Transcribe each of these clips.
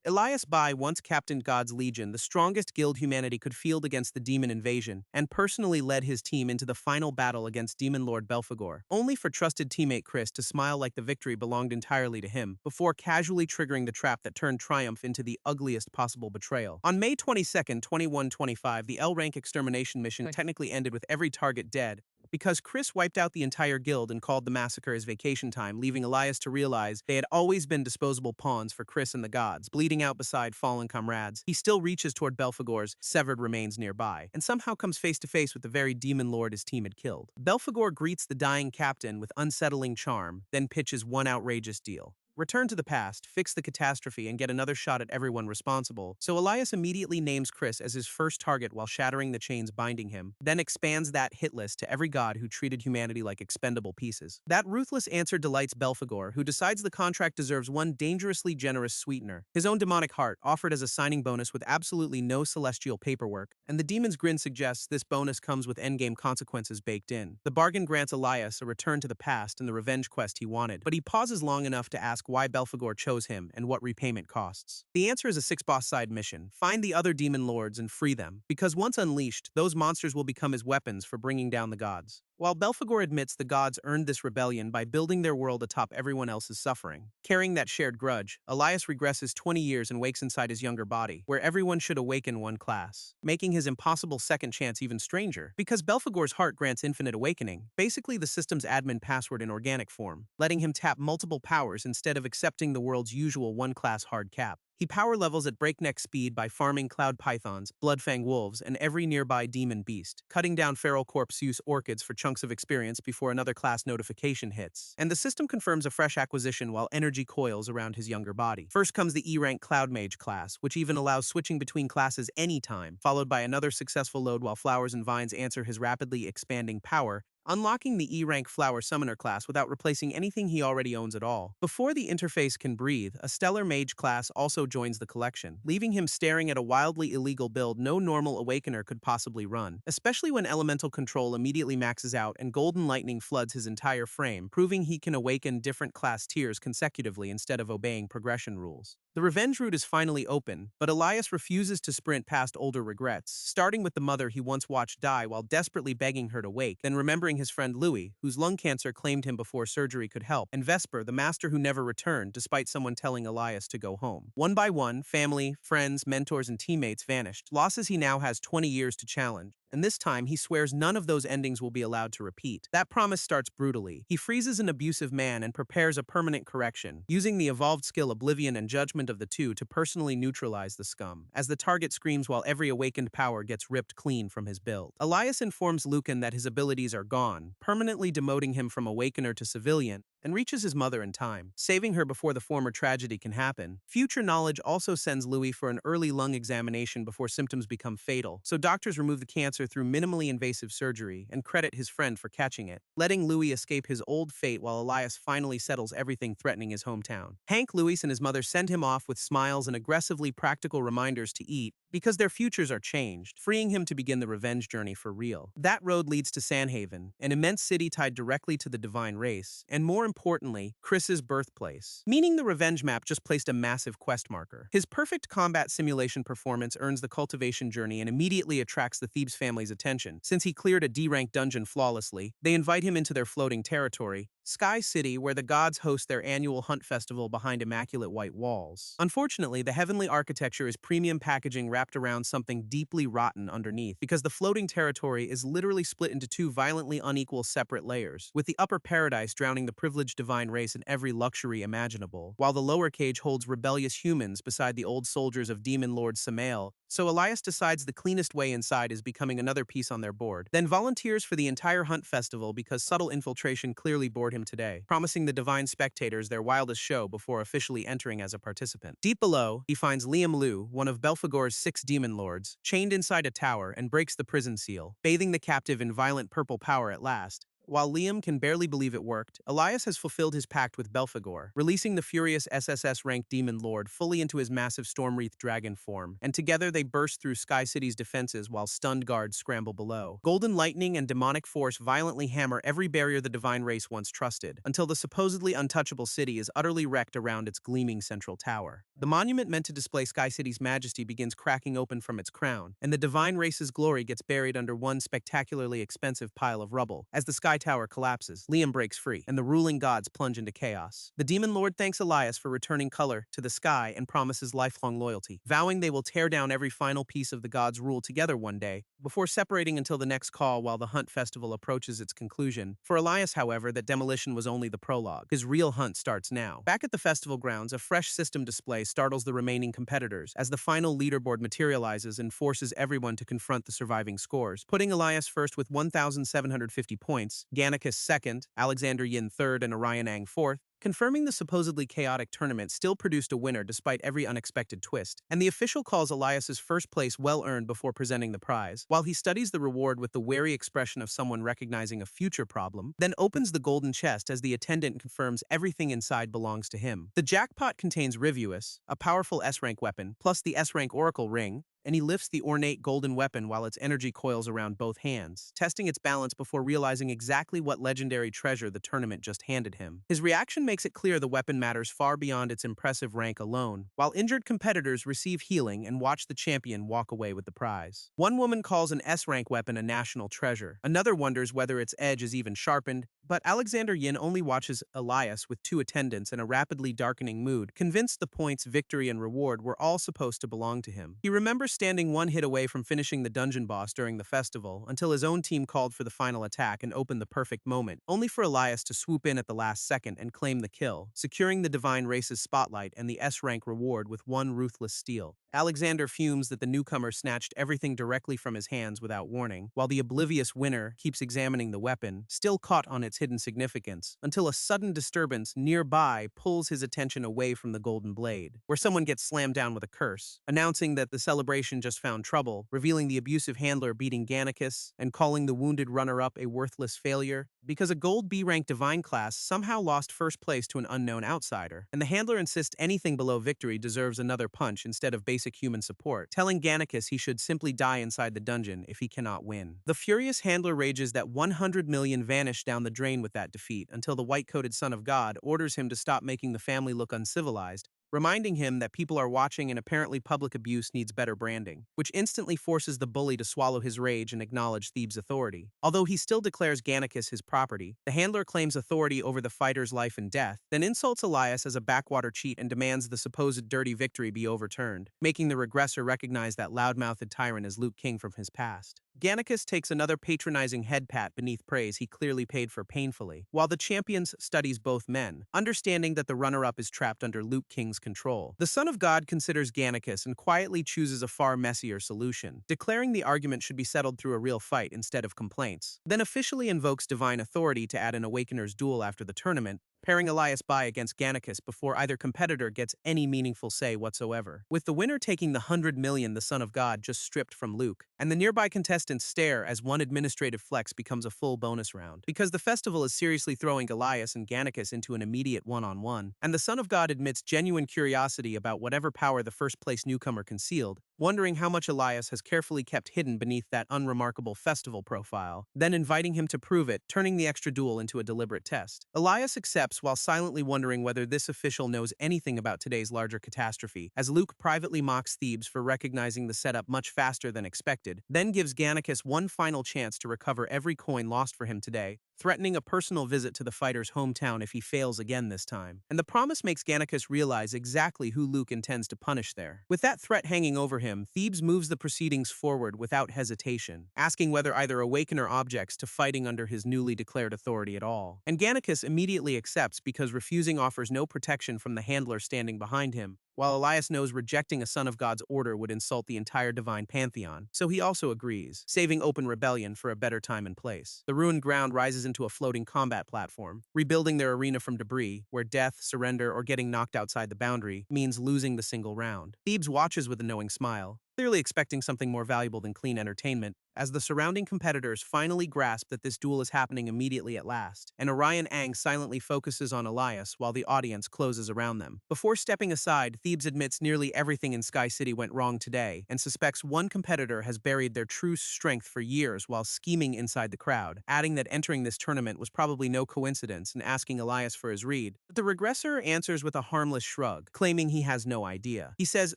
Elias Bai once captained God's Legion, the strongest guild humanity could field against the demon invasion, and personally led his team into the final battle against Demon Lord Belphegor, only for trusted teammate Chris to smile like the victory belonged entirely to him, before casually triggering the trap that turned triumph into the ugliest possible betrayal. On May 22, 2125, the L-rank extermination mission technically ended with every target dead, because Chris wiped out the entire guild and called the massacre his vacation time, leaving Elias to realize they had always been disposable pawns for Chris and the gods. Bleeding out beside fallen comrades, he still reaches toward Belphegor's severed remains nearby, and somehow comes face to face with the very demon lord his team had killed. Belphegor greets the dying captain with unsettling charm, then pitches one outrageous deal. Return to the past, fix the catastrophe, and get another shot at everyone responsible. So Elias immediately names Chris as his first target while shattering the chains binding him, then expands that hit list to every god who treated humanity like expendable pieces. That ruthless answer delights Belphegor, who decides the contract deserves one dangerously generous sweetener: his own demonic heart, offered as a signing bonus with absolutely no celestial paperwork, and the demon's grin suggests this bonus comes with endgame consequences baked in. The bargain grants Elias a return to the past and the revenge quest he wanted, but he pauses long enough to ask why Belphegor chose him and what repayment costs. The answer is a six-boss side mission: find the other demon lords and free them, because once unleashed, those monsters will become his weapons for bringing down the gods. While Belphegor admits the gods earned this rebellion by building their world atop everyone else's suffering, carrying that shared grudge, Elias regresses 20 years and wakes inside his younger body, where everyone should awaken one class, making his impossible second chance even stranger. Because Belphegor's heart grants infinite awakening, basically the system's admin password in organic form, letting him tap multiple powers instead of accepting the world's usual one-class hard cap. He power levels at breakneck speed by farming cloud pythons, bloodfang wolves, and every nearby demon beast, cutting down feral corpse use orchids for chunks of experience before another class notification hits. And the system confirms a fresh acquisition while energy coils around his younger body. First comes the E-rank Cloud Mage class, which even allows switching between classes anytime, followed by another successful load while flowers and vines answer his rapidly expanding power, unlocking the E-rank Flower Summoner class without replacing anything he already owns at all. Before the interface can breathe, a Stellar Mage class also joins the collection, leaving him staring at a wildly illegal build no normal Awakener could possibly run, especially when Elemental Control immediately maxes out and Golden Lightning floods his entire frame, proving he can awaken different class tiers consecutively instead of obeying progression rules. The revenge route is finally open, but Elias refuses to sprint past older regrets, starting with the mother he once watched die while desperately begging her to wake, then remembering his friend Louis, whose lung cancer claimed him before surgery could help, and Vesper, the master who never returned despite someone telling Elias to go home. One by one, family, friends, mentors, and teammates vanished, losses he now has 20 years to challenge. And this time, he swears none of those endings will be allowed to repeat. That promise starts brutally. He freezes an abusive man and prepares a permanent correction, using the evolved skill Oblivion and Judgment of the two to personally neutralize the scum, as the target screams while every awakened power gets ripped clean from his build. Elias informs Lucan that his abilities are gone, permanently demoting him from Awakener to Civilian, and reaches his mother in time, saving her before the former tragedy can happen. Future knowledge also sends Louis for an early lung examination before symptoms become fatal, so doctors remove the cancer through minimally invasive surgery and credit his friend for catching it, letting Louis escape his old fate while Elias finally settles everything threatening his hometown. Hank, Louis, and his mother send him off with smiles and aggressively practical reminders to eat, because their futures are changed, freeing him to begin the revenge journey for real. That road leads to Sandhaven, an immense city tied directly to the divine race, and more importantly, Chris's birthplace, meaning the revenge map just placed a massive quest marker. His perfect combat simulation performance earns the cultivation journey and immediately attracts the Thebes family's attention. Since he cleared a D-rank dungeon flawlessly, they invite him into their floating territory, Sky City, where the gods host their annual hunt festival behind immaculate white walls. Unfortunately, the heavenly architecture is premium packaging wrapped around something deeply rotten underneath, because the floating territory is literally split into two violently unequal separate layers, with the upper paradise drowning the privileged divine race in every luxury imaginable, while the lower cage holds rebellious humans beside the old soldiers of Demon Lord Samael. So Elias decides the cleanest way inside is becoming another piece on their board, then volunteers for the entire hunt festival because subtle infiltration clearly bored him today, promising the divine spectators their wildest show before officially entering as a participant. Deep below, he finds Liam Liu, one of Belphegor's 6 demon lords, chained inside a tower and breaks the prison seal, bathing the captive in violent purple power at last, While Liam can barely believe it worked, Elias has fulfilled his pact with Belphegor, releasing the furious SSS-ranked Demon Lord fully into his massive Stormwreath dragon form, and together they burst through Sky City's defenses while stunned guards scramble below. Golden lightning and demonic force violently hammer every barrier the divine race once trusted, until the supposedly untouchable city is utterly wrecked around its gleaming central tower. The monument meant to display Sky City's majesty begins cracking open from its crown, and the divine race's glory gets buried under one spectacularly expensive pile of rubble. As the Sky Tower collapses, Liam breaks free, and the ruling gods plunge into chaos. The Demon Lord thanks Elias for returning color to the sky and promises lifelong loyalty, vowing they will tear down every final piece of the gods' rule together one day, before separating until the next call while the Hunt Festival approaches its conclusion. For Elias, however, that demolition was only the prologue. His real hunt starts now. Back at the festival grounds, a fresh system display startles the remaining competitors as the final leaderboard materializes and forces everyone to confront the surviving scores, putting Elias first with 1,750 points, Gannicus second, Alexander Yin third, and Orion Ang fourth. Confirming the supposedly chaotic tournament still produced a winner despite every unexpected twist, and the official calls Elias's first place well-earned before presenting the prize, while he studies the reward with the wary expression of someone recognizing a future problem, then opens the golden chest as the attendant confirms everything inside belongs to him. The jackpot contains Rivuus, a powerful S-rank weapon, plus the S-rank Oracle Ring, and he lifts the ornate golden weapon while its energy coils around both hands, testing its balance before realizing exactly what legendary treasure the tournament just handed him. His reaction makes it clear the weapon matters far beyond its impressive rank alone, while injured competitors receive healing and watch the champion walk away with the prize. One woman calls an S-rank weapon a national treasure. Another wonders whether its edge is even sharpened, but Alexander Yin only watches Elias with two attendants in a rapidly darkening mood, convinced the points, victory, and reward were all supposed to belong to him. He remembers standing one hit away from finishing the dungeon boss during the festival until his own team called for the final attack and opened the perfect moment, only for Elias to swoop in at the last second and claim the kill, securing the divine race's spotlight and the S-rank reward with one ruthless steal. Alexander fumes that the newcomer snatched everything directly from his hands without warning, while the oblivious winner keeps examining the weapon, still caught on its hidden significance, until a sudden disturbance nearby pulls his attention away from the golden blade, where someone gets slammed down with a curse, announcing that the celebration just found trouble, revealing the abusive handler beating Gannicus, and calling the wounded runner-up a worthless failure, because a gold B-rank divine class somehow lost first place to an unknown outsider, and the handler insists anything below victory deserves another punch instead of basic human support, telling Gannicus he should simply die inside the dungeon if he cannot win. The furious handler rages that 100 million vanish down the drain with that defeat until the white-coated son of God orders him to stop making the family look uncivilized, reminding him that people are watching and apparently public abuse needs better branding, which instantly forces the bully to swallow his rage and acknowledge Thebes' authority. Although he still declares Gannicus his property, the handler claims authority over the fighter's life and death, then insults Elias as a backwater cheat and demands the supposed dirty victory be overturned, making the regressor recognize that loudmouthed tyrant as Luke King from his past. Gannicus takes another patronizing head pat beneath praise he clearly paid for painfully, while the champions studies both men, understanding that the runner-up is trapped under Luke King's control. The Son of God considers Gannicus and quietly chooses a far messier solution, declaring the argument should be settled through a real fight instead of complaints, then officially invokes divine authority to add an Awakener's duel after the tournament, pairing Elias by against Gannicus before either competitor gets any meaningful say whatsoever, with the winner taking the 100 million the Son of God just stripped from Luke, and the nearby contestants stare as one administrative flex becomes a full bonus round, because the festival is seriously throwing Elias and Gannicus into an immediate one-on-one, and the Son of God admits genuine curiosity about whatever power the first-place newcomer concealed, wondering how much Elias has carefully kept hidden beneath that unremarkable festival profile, then inviting him to prove it, turning the extra duel into a deliberate test. Elias accepts while silently wondering whether this official knows anything about today's larger catastrophe, as Luke privately mocks Thebes for recognizing the setup much faster than expected, then gives Gannicus one final chance to recover every coin lost for him today, threatening a personal visit to the fighter's hometown if he fails again this time. And the promise makes Gannicus realize exactly who Luke intends to punish there. With that threat hanging over him, Thebes moves the proceedings forward without hesitation, asking whether either Awakener objects to fighting under his newly declared authority at all. And Gannicus immediately accepts because refusing offers no protection from the handler standing behind him, while Elias knows rejecting a Son of God's order would insult the entire divine pantheon, so he also agrees, saving open rebellion for a better time and place. The ruined ground rises into a floating combat platform, rebuilding their arena from debris, where death, surrender, or getting knocked outside the boundary means losing the single round. Thebes watches with a knowing smile, clearly expecting something more valuable than clean entertainment, as the surrounding competitors finally grasp that this duel is happening immediately at last, and Orion Ang silently focuses on Elias while the audience closes around them. Before stepping aside, Thebes admits nearly everything in Sky City went wrong today, and suspects one competitor has buried their true strength for years while scheming inside the crowd, adding that entering this tournament was probably no coincidence and asking Elias for his read. But the regressor answers with a harmless shrug, claiming he has no idea. He says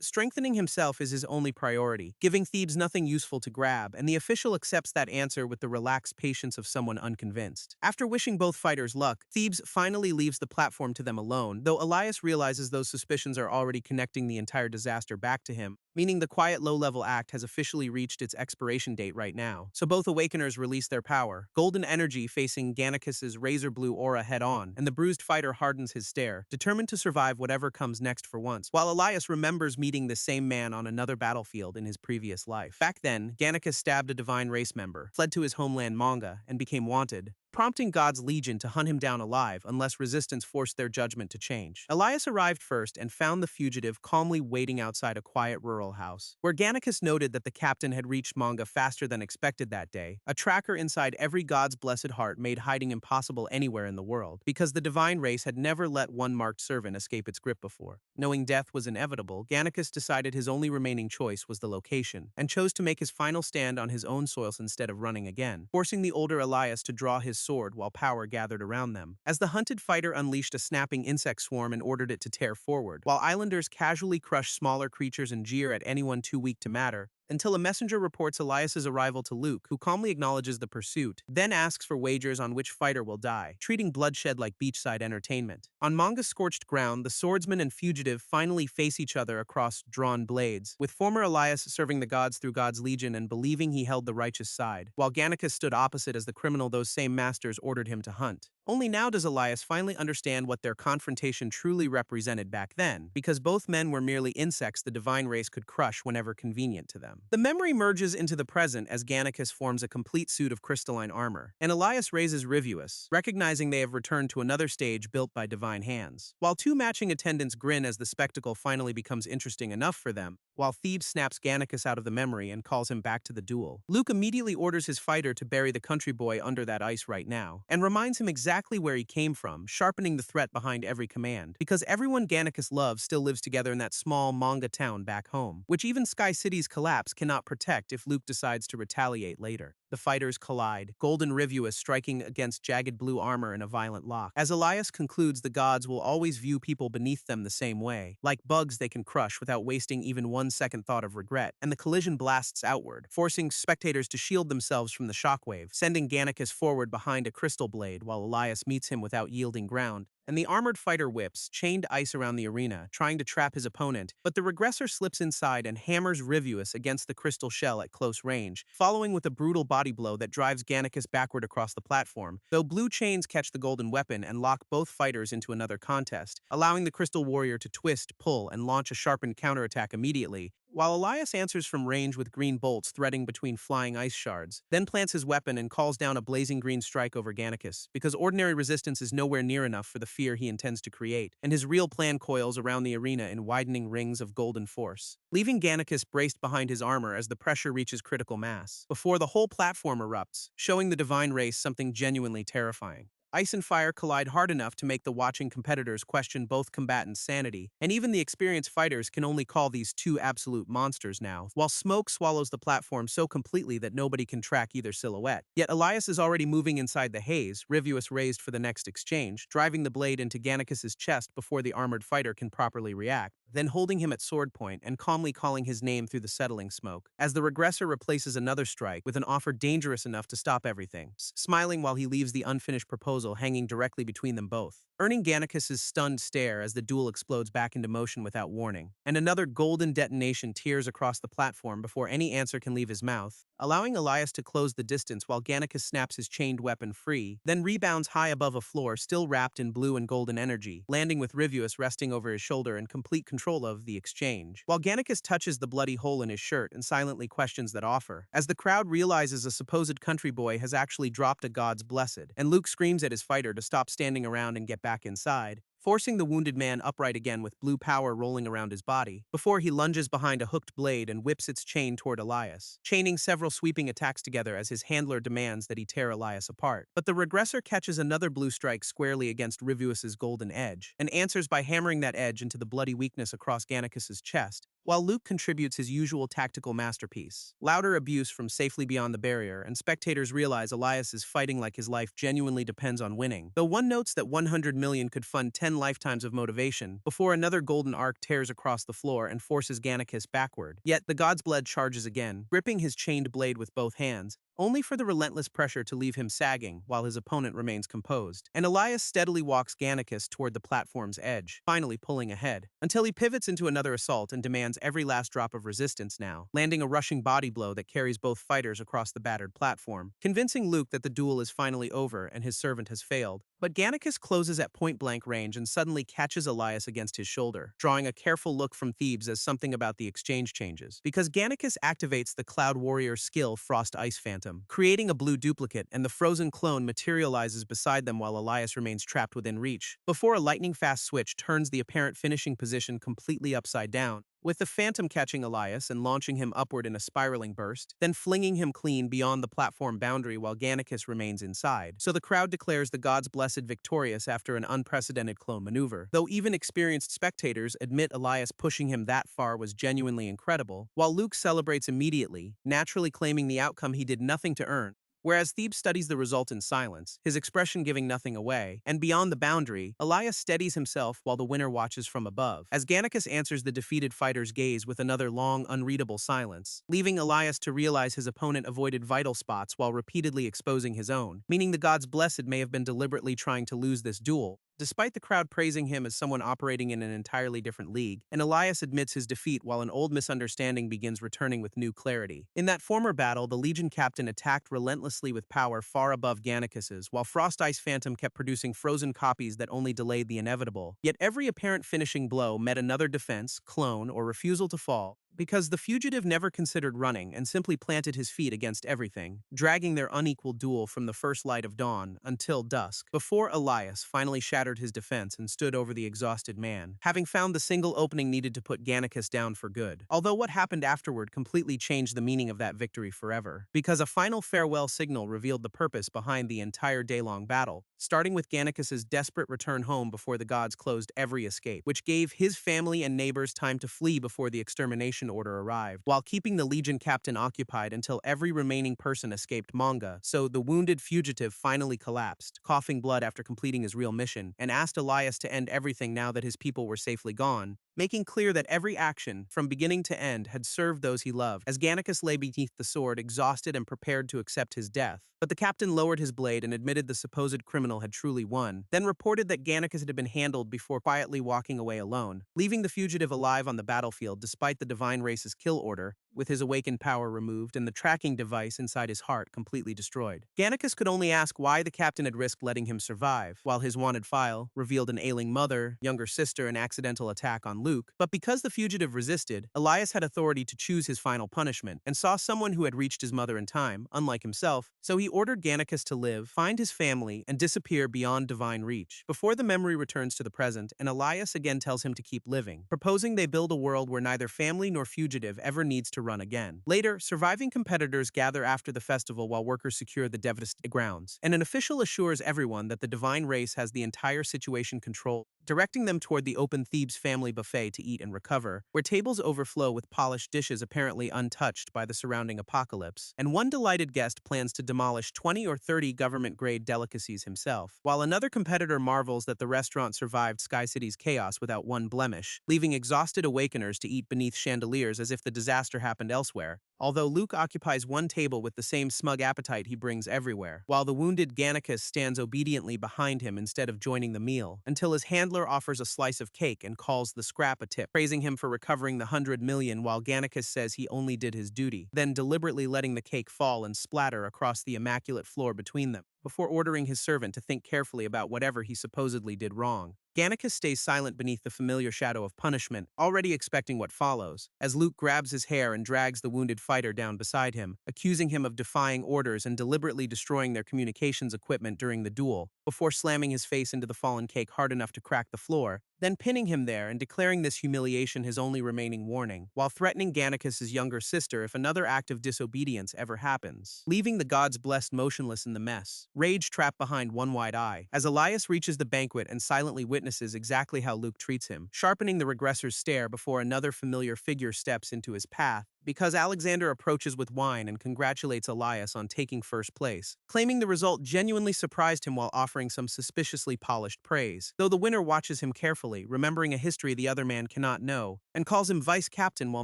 strengthening himself is his only priority, giving Thebes nothing useful to grab, and the official accepts that answer with the relaxed patience of someone unconvinced. After wishing both fighters luck, Thebes finally leaves the platform to them alone, though Elias realizes those suspicions are already connecting the entire disaster back to him, meaning the quiet low-level act has officially reached its expiration date right now. So both Awakeners release their power, golden energy facing Gannicus's razor-blue aura head-on, and the bruised fighter hardens his stare, determined to survive whatever comes next for once, while Elias remembers meeting the same man on another battlefield in his previous life. Back then, Gannicus stabbed a divine race member, fled to his homeland Manga, and became wanted, prompting God's Legion to hunt him down alive unless resistance forced their judgment to change. Elias arrived first and found the fugitive calmly waiting outside a quiet rural house, where Gannicus noted that the captain had reached Manga faster than expected that day. A tracker inside every god's blessed heart made hiding impossible anywhere in the world, because the divine race had never let one marked servant escape its grip before. Knowing death was inevitable, Gannicus decided his only remaining choice was the location, and chose to make his final stand on his own soils instead of running again, forcing the older Elias to draw his sword while power gathered around them. As the hunted fighter unleashed a snapping insect swarm and ordered it to tear forward, while islanders casually crushed smaller creatures and jeer at anyone too weak to matter, until a messenger reports Elias's arrival to Luke, who calmly acknowledges the pursuit, then asks for wagers on which fighter will die, treating bloodshed like beachside entertainment. On Manga's scorched ground, the swordsman and fugitive finally face each other across drawn blades, with former Elias serving the gods through God's Legion and believing he held the righteous side, while Gannicus stood opposite as the criminal those same masters ordered him to hunt. Only now does Elias finally understand what their confrontation truly represented back then, because both men were merely insects the divine race could crush whenever convenient to them. The memory merges into the present as Gannicus forms a complete suit of crystalline armor, and Elias raises Rivuus, recognizing they have returned to another stage built by divine hands. While two matching attendants grin as the spectacle finally becomes interesting enough for them, while Thebes snaps Gannicus out of the memory and calls him back to the duel, Luke immediately orders his fighter to bury the country boy under that ice right now, and reminds him exactly where he came from, sharpening the threat behind every command, because everyone Gannicus loves still lives together in that small Manga town back home, which even Sky City's collapse cannot protect if Luke decides to retaliate later. The fighters collide, golden Rivuus striking against jagged blue armor in a violent lock. As Elias concludes, the gods will always view people beneath them the same way, like bugs they can crush without wasting even 1 second thought of regret, and the collision blasts outward, forcing spectators to shield themselves from the shockwave, sending Gannicus forward behind a crystal blade while Elias meets him without yielding ground. And the armored fighter whips, chained ice around the arena, trying to trap his opponent, but the regressor slips inside and hammers Rivuus against the crystal shell at close range, following with a brutal body blow that drives Gannicus backward across the platform, though blue chains catch the golden weapon and lock both fighters into another contest, allowing the crystal warrior to twist, pull, and launch a sharpened counterattack immediately, while Elias answers from range with green bolts threading between flying ice shards, then plants his weapon and calls down a blazing green strike over Gannicus, because ordinary resistance is nowhere near enough for the fear he intends to create, and his real plan coils around the arena in widening rings of golden force, leaving Gannicus braced behind his armor as the pressure reaches critical mass, before the whole platform erupts, showing the divine race something genuinely terrifying. Ice and fire collide hard enough to make the watching competitors question both combatants' sanity, and even the experienced fighters can only call these two absolute monsters now, while smoke swallows the platform so completely that nobody can track either silhouette. Yet Elias is already moving inside the haze, Rivuus raised for the next exchange, driving the blade into Gannicus's chest before the armored fighter can properly react, then holding him at sword point and calmly calling his name through the settling smoke, as the regressor replaces another strike with an offer dangerous enough to stop everything, smiling while he leaves the unfinished proposal hanging directly between them both, earning Gannicus's stunned stare as the duel explodes back into motion without warning, and another golden detonation tears across the platform before any answer can leave his mouth, allowing Elias to close the distance while Gannicus snaps his chained weapon free, then rebounds high above a floor still wrapped in blue and golden energy, landing with Rivuus resting over his shoulder in complete control of the exchange, while Gannicus touches the bloody hole in his shirt and silently questions that offer, as the crowd realizes a supposed country boy has actually dropped a god's blessed, and Luke screams at his fighter to stop standing around and get back inside, forcing the wounded man upright again with blue power rolling around his body, before he lunges behind a hooked blade and whips its chain toward Elias, chaining several sweeping attacks together as his handler demands that he tear Elias apart. But the regressor catches another blue strike squarely against Rivuus's golden edge, and answers by hammering that edge into the bloody weakness across Gannicus's chest, while Luke contributes his usual tactical masterpiece. Louder abuse from safely beyond the barrier, and spectators realize Elias is fighting like his life genuinely depends on winning. Though one notes that 100 million could fund 10 lifetimes of motivation, before another golden arc tears across the floor and forces Gannicus backward. Yet the god's blood charges again, gripping his chained blade with both hands, only for the relentless pressure to leave him sagging while his opponent remains composed. And Elias steadily walks Gannicus toward the platform's edge, finally pulling ahead, until he pivots into another assault and demands every last drop of resistance now, landing a rushing body blow that carries both fighters across the battered platform, convincing Luke that the duel is finally over and his servant has failed. But Gannicus closes at point-blank range and suddenly catches Elias against his shoulder, drawing a careful look from Thebes as something about the exchange changes. Because Gannicus activates the Cloud Warrior's skill Frost Ice Phantom, creating a blue duplicate, and the frozen clone materializes beside them while Elias remains trapped within reach, before a lightning-fast switch turns the apparent finishing position completely upside down, with the Phantom catching Elias and launching him upward in a spiraling burst, then flinging him clean beyond the platform boundary while Gannicus remains inside. So the crowd declares the gods blessed victorious after an unprecedented clone maneuver, though even experienced spectators admit Elias pushing him that far was genuinely incredible, while Luke celebrates immediately, naturally claiming the outcome he did nothing to earn. Whereas Thebes studies the result in silence, his expression giving nothing away, and beyond the boundary, Elias steadies himself while the winner watches from above, as Gannicus answers the defeated fighter's gaze with another long, unreadable silence, leaving Elias to realize his opponent avoided vital spots while repeatedly exposing his own, meaning the gods blessed may have been deliberately trying to lose this duel. Despite the crowd praising him as someone operating in an entirely different league, and Elias admits his defeat while an old misunderstanding begins returning with new clarity. In that former battle, the Legion captain attacked relentlessly with power far above Gannicus's, while Frost Ice Phantom kept producing frozen copies that only delayed the inevitable. Yet every apparent finishing blow met another defense, clone, or refusal to fall, because the fugitive never considered running and simply planted his feet against everything, dragging their unequal duel from the first light of dawn until dusk, before Elias finally shattered his defense and stood over the exhausted man, having found the single opening needed to put Gannicus down for good. Although what happened afterward completely changed the meaning of that victory forever, because a final farewell signal revealed the purpose behind the entire day-long battle, starting with Gannicus's desperate return home before the gods closed every escape, which gave his family and neighbors time to flee before the extermination order arrived, while keeping the Legion captain occupied until every remaining person escaped Manga. So the wounded fugitive finally collapsed, coughing blood after completing his real mission, and asked Elias to end everything now that his people were safely gone, making clear that every action, from beginning to end, had served those he loved, as Gannicus lay beneath the sword, exhausted and prepared to accept his death. But the captain lowered his blade and admitted the supposed criminal had truly won, then reported that Gannicus had been handled before quietly walking away alone, leaving the fugitive alive on the battlefield despite the divine race's kill order, with his awakened power removed and the tracking device inside his heart completely destroyed. Gannicus could only ask why the captain had risked letting him survive, while his wanted file revealed an ailing mother, younger sister, and accidental attack on Luke. But because the fugitive resisted, Elias had authority to choose his final punishment, and saw someone who had reached his mother in time, unlike himself, so he ordered Gannicus to live, find his family, and disappear beyond divine reach, before the memory returns to the present, and Elias again tells him to keep living, proposing they build a world where neither family nor fugitive ever needs to run again. Later, surviving competitors gather after the festival while workers secure the devastated grounds, and an official assures everyone that the divine race has the entire situation controlled, directing them toward the open Thebes family buffet to eat and recover, where tables overflow with polished dishes apparently untouched by the surrounding apocalypse, and one delighted guest plans to demolish 20 or 30 government-grade delicacies himself, while another competitor marvels that the restaurant survived Sky City's chaos without one blemish, leaving exhausted awakeners to eat beneath chandeliers as if the disaster happened elsewhere. Although Luke occupies one table with the same smug appetite he brings everywhere, while the wounded Gannicus stands obediently behind him instead of joining the meal, until his handler offers a slice of cake and calls the scrap a tip, praising him for recovering the 100 million while Gannicus says he only did his duty, then deliberately letting the cake fall and splatter across the immaculate floor between them, before ordering his servant to think carefully about whatever he supposedly did wrong. Gannicus stays silent beneath the familiar shadow of punishment, already expecting what follows, as Luke grabs his hair and drags the wounded fighter down beside him, accusing him of defying orders and deliberately destroying their communications equipment during the duel, before slamming his face into the fallen cake hard enough to crack the floor, then pinning him there and declaring this humiliation his only remaining warning, while threatening Gannicus's younger sister if another act of disobedience ever happens, leaving the gods blessed motionless in the mess, rage trapped behind one wide eye, as Elias reaches the banquet and silently witnesses exactly how Luke treats him, sharpening the Regressor's stare before another familiar figure steps into his path, because Alexander approaches with wine and congratulates Elias on taking first place, claiming the result genuinely surprised him while offering some suspiciously polished praise, though the winner watches him carefully, remembering a history the other man cannot know, and calls him vice captain while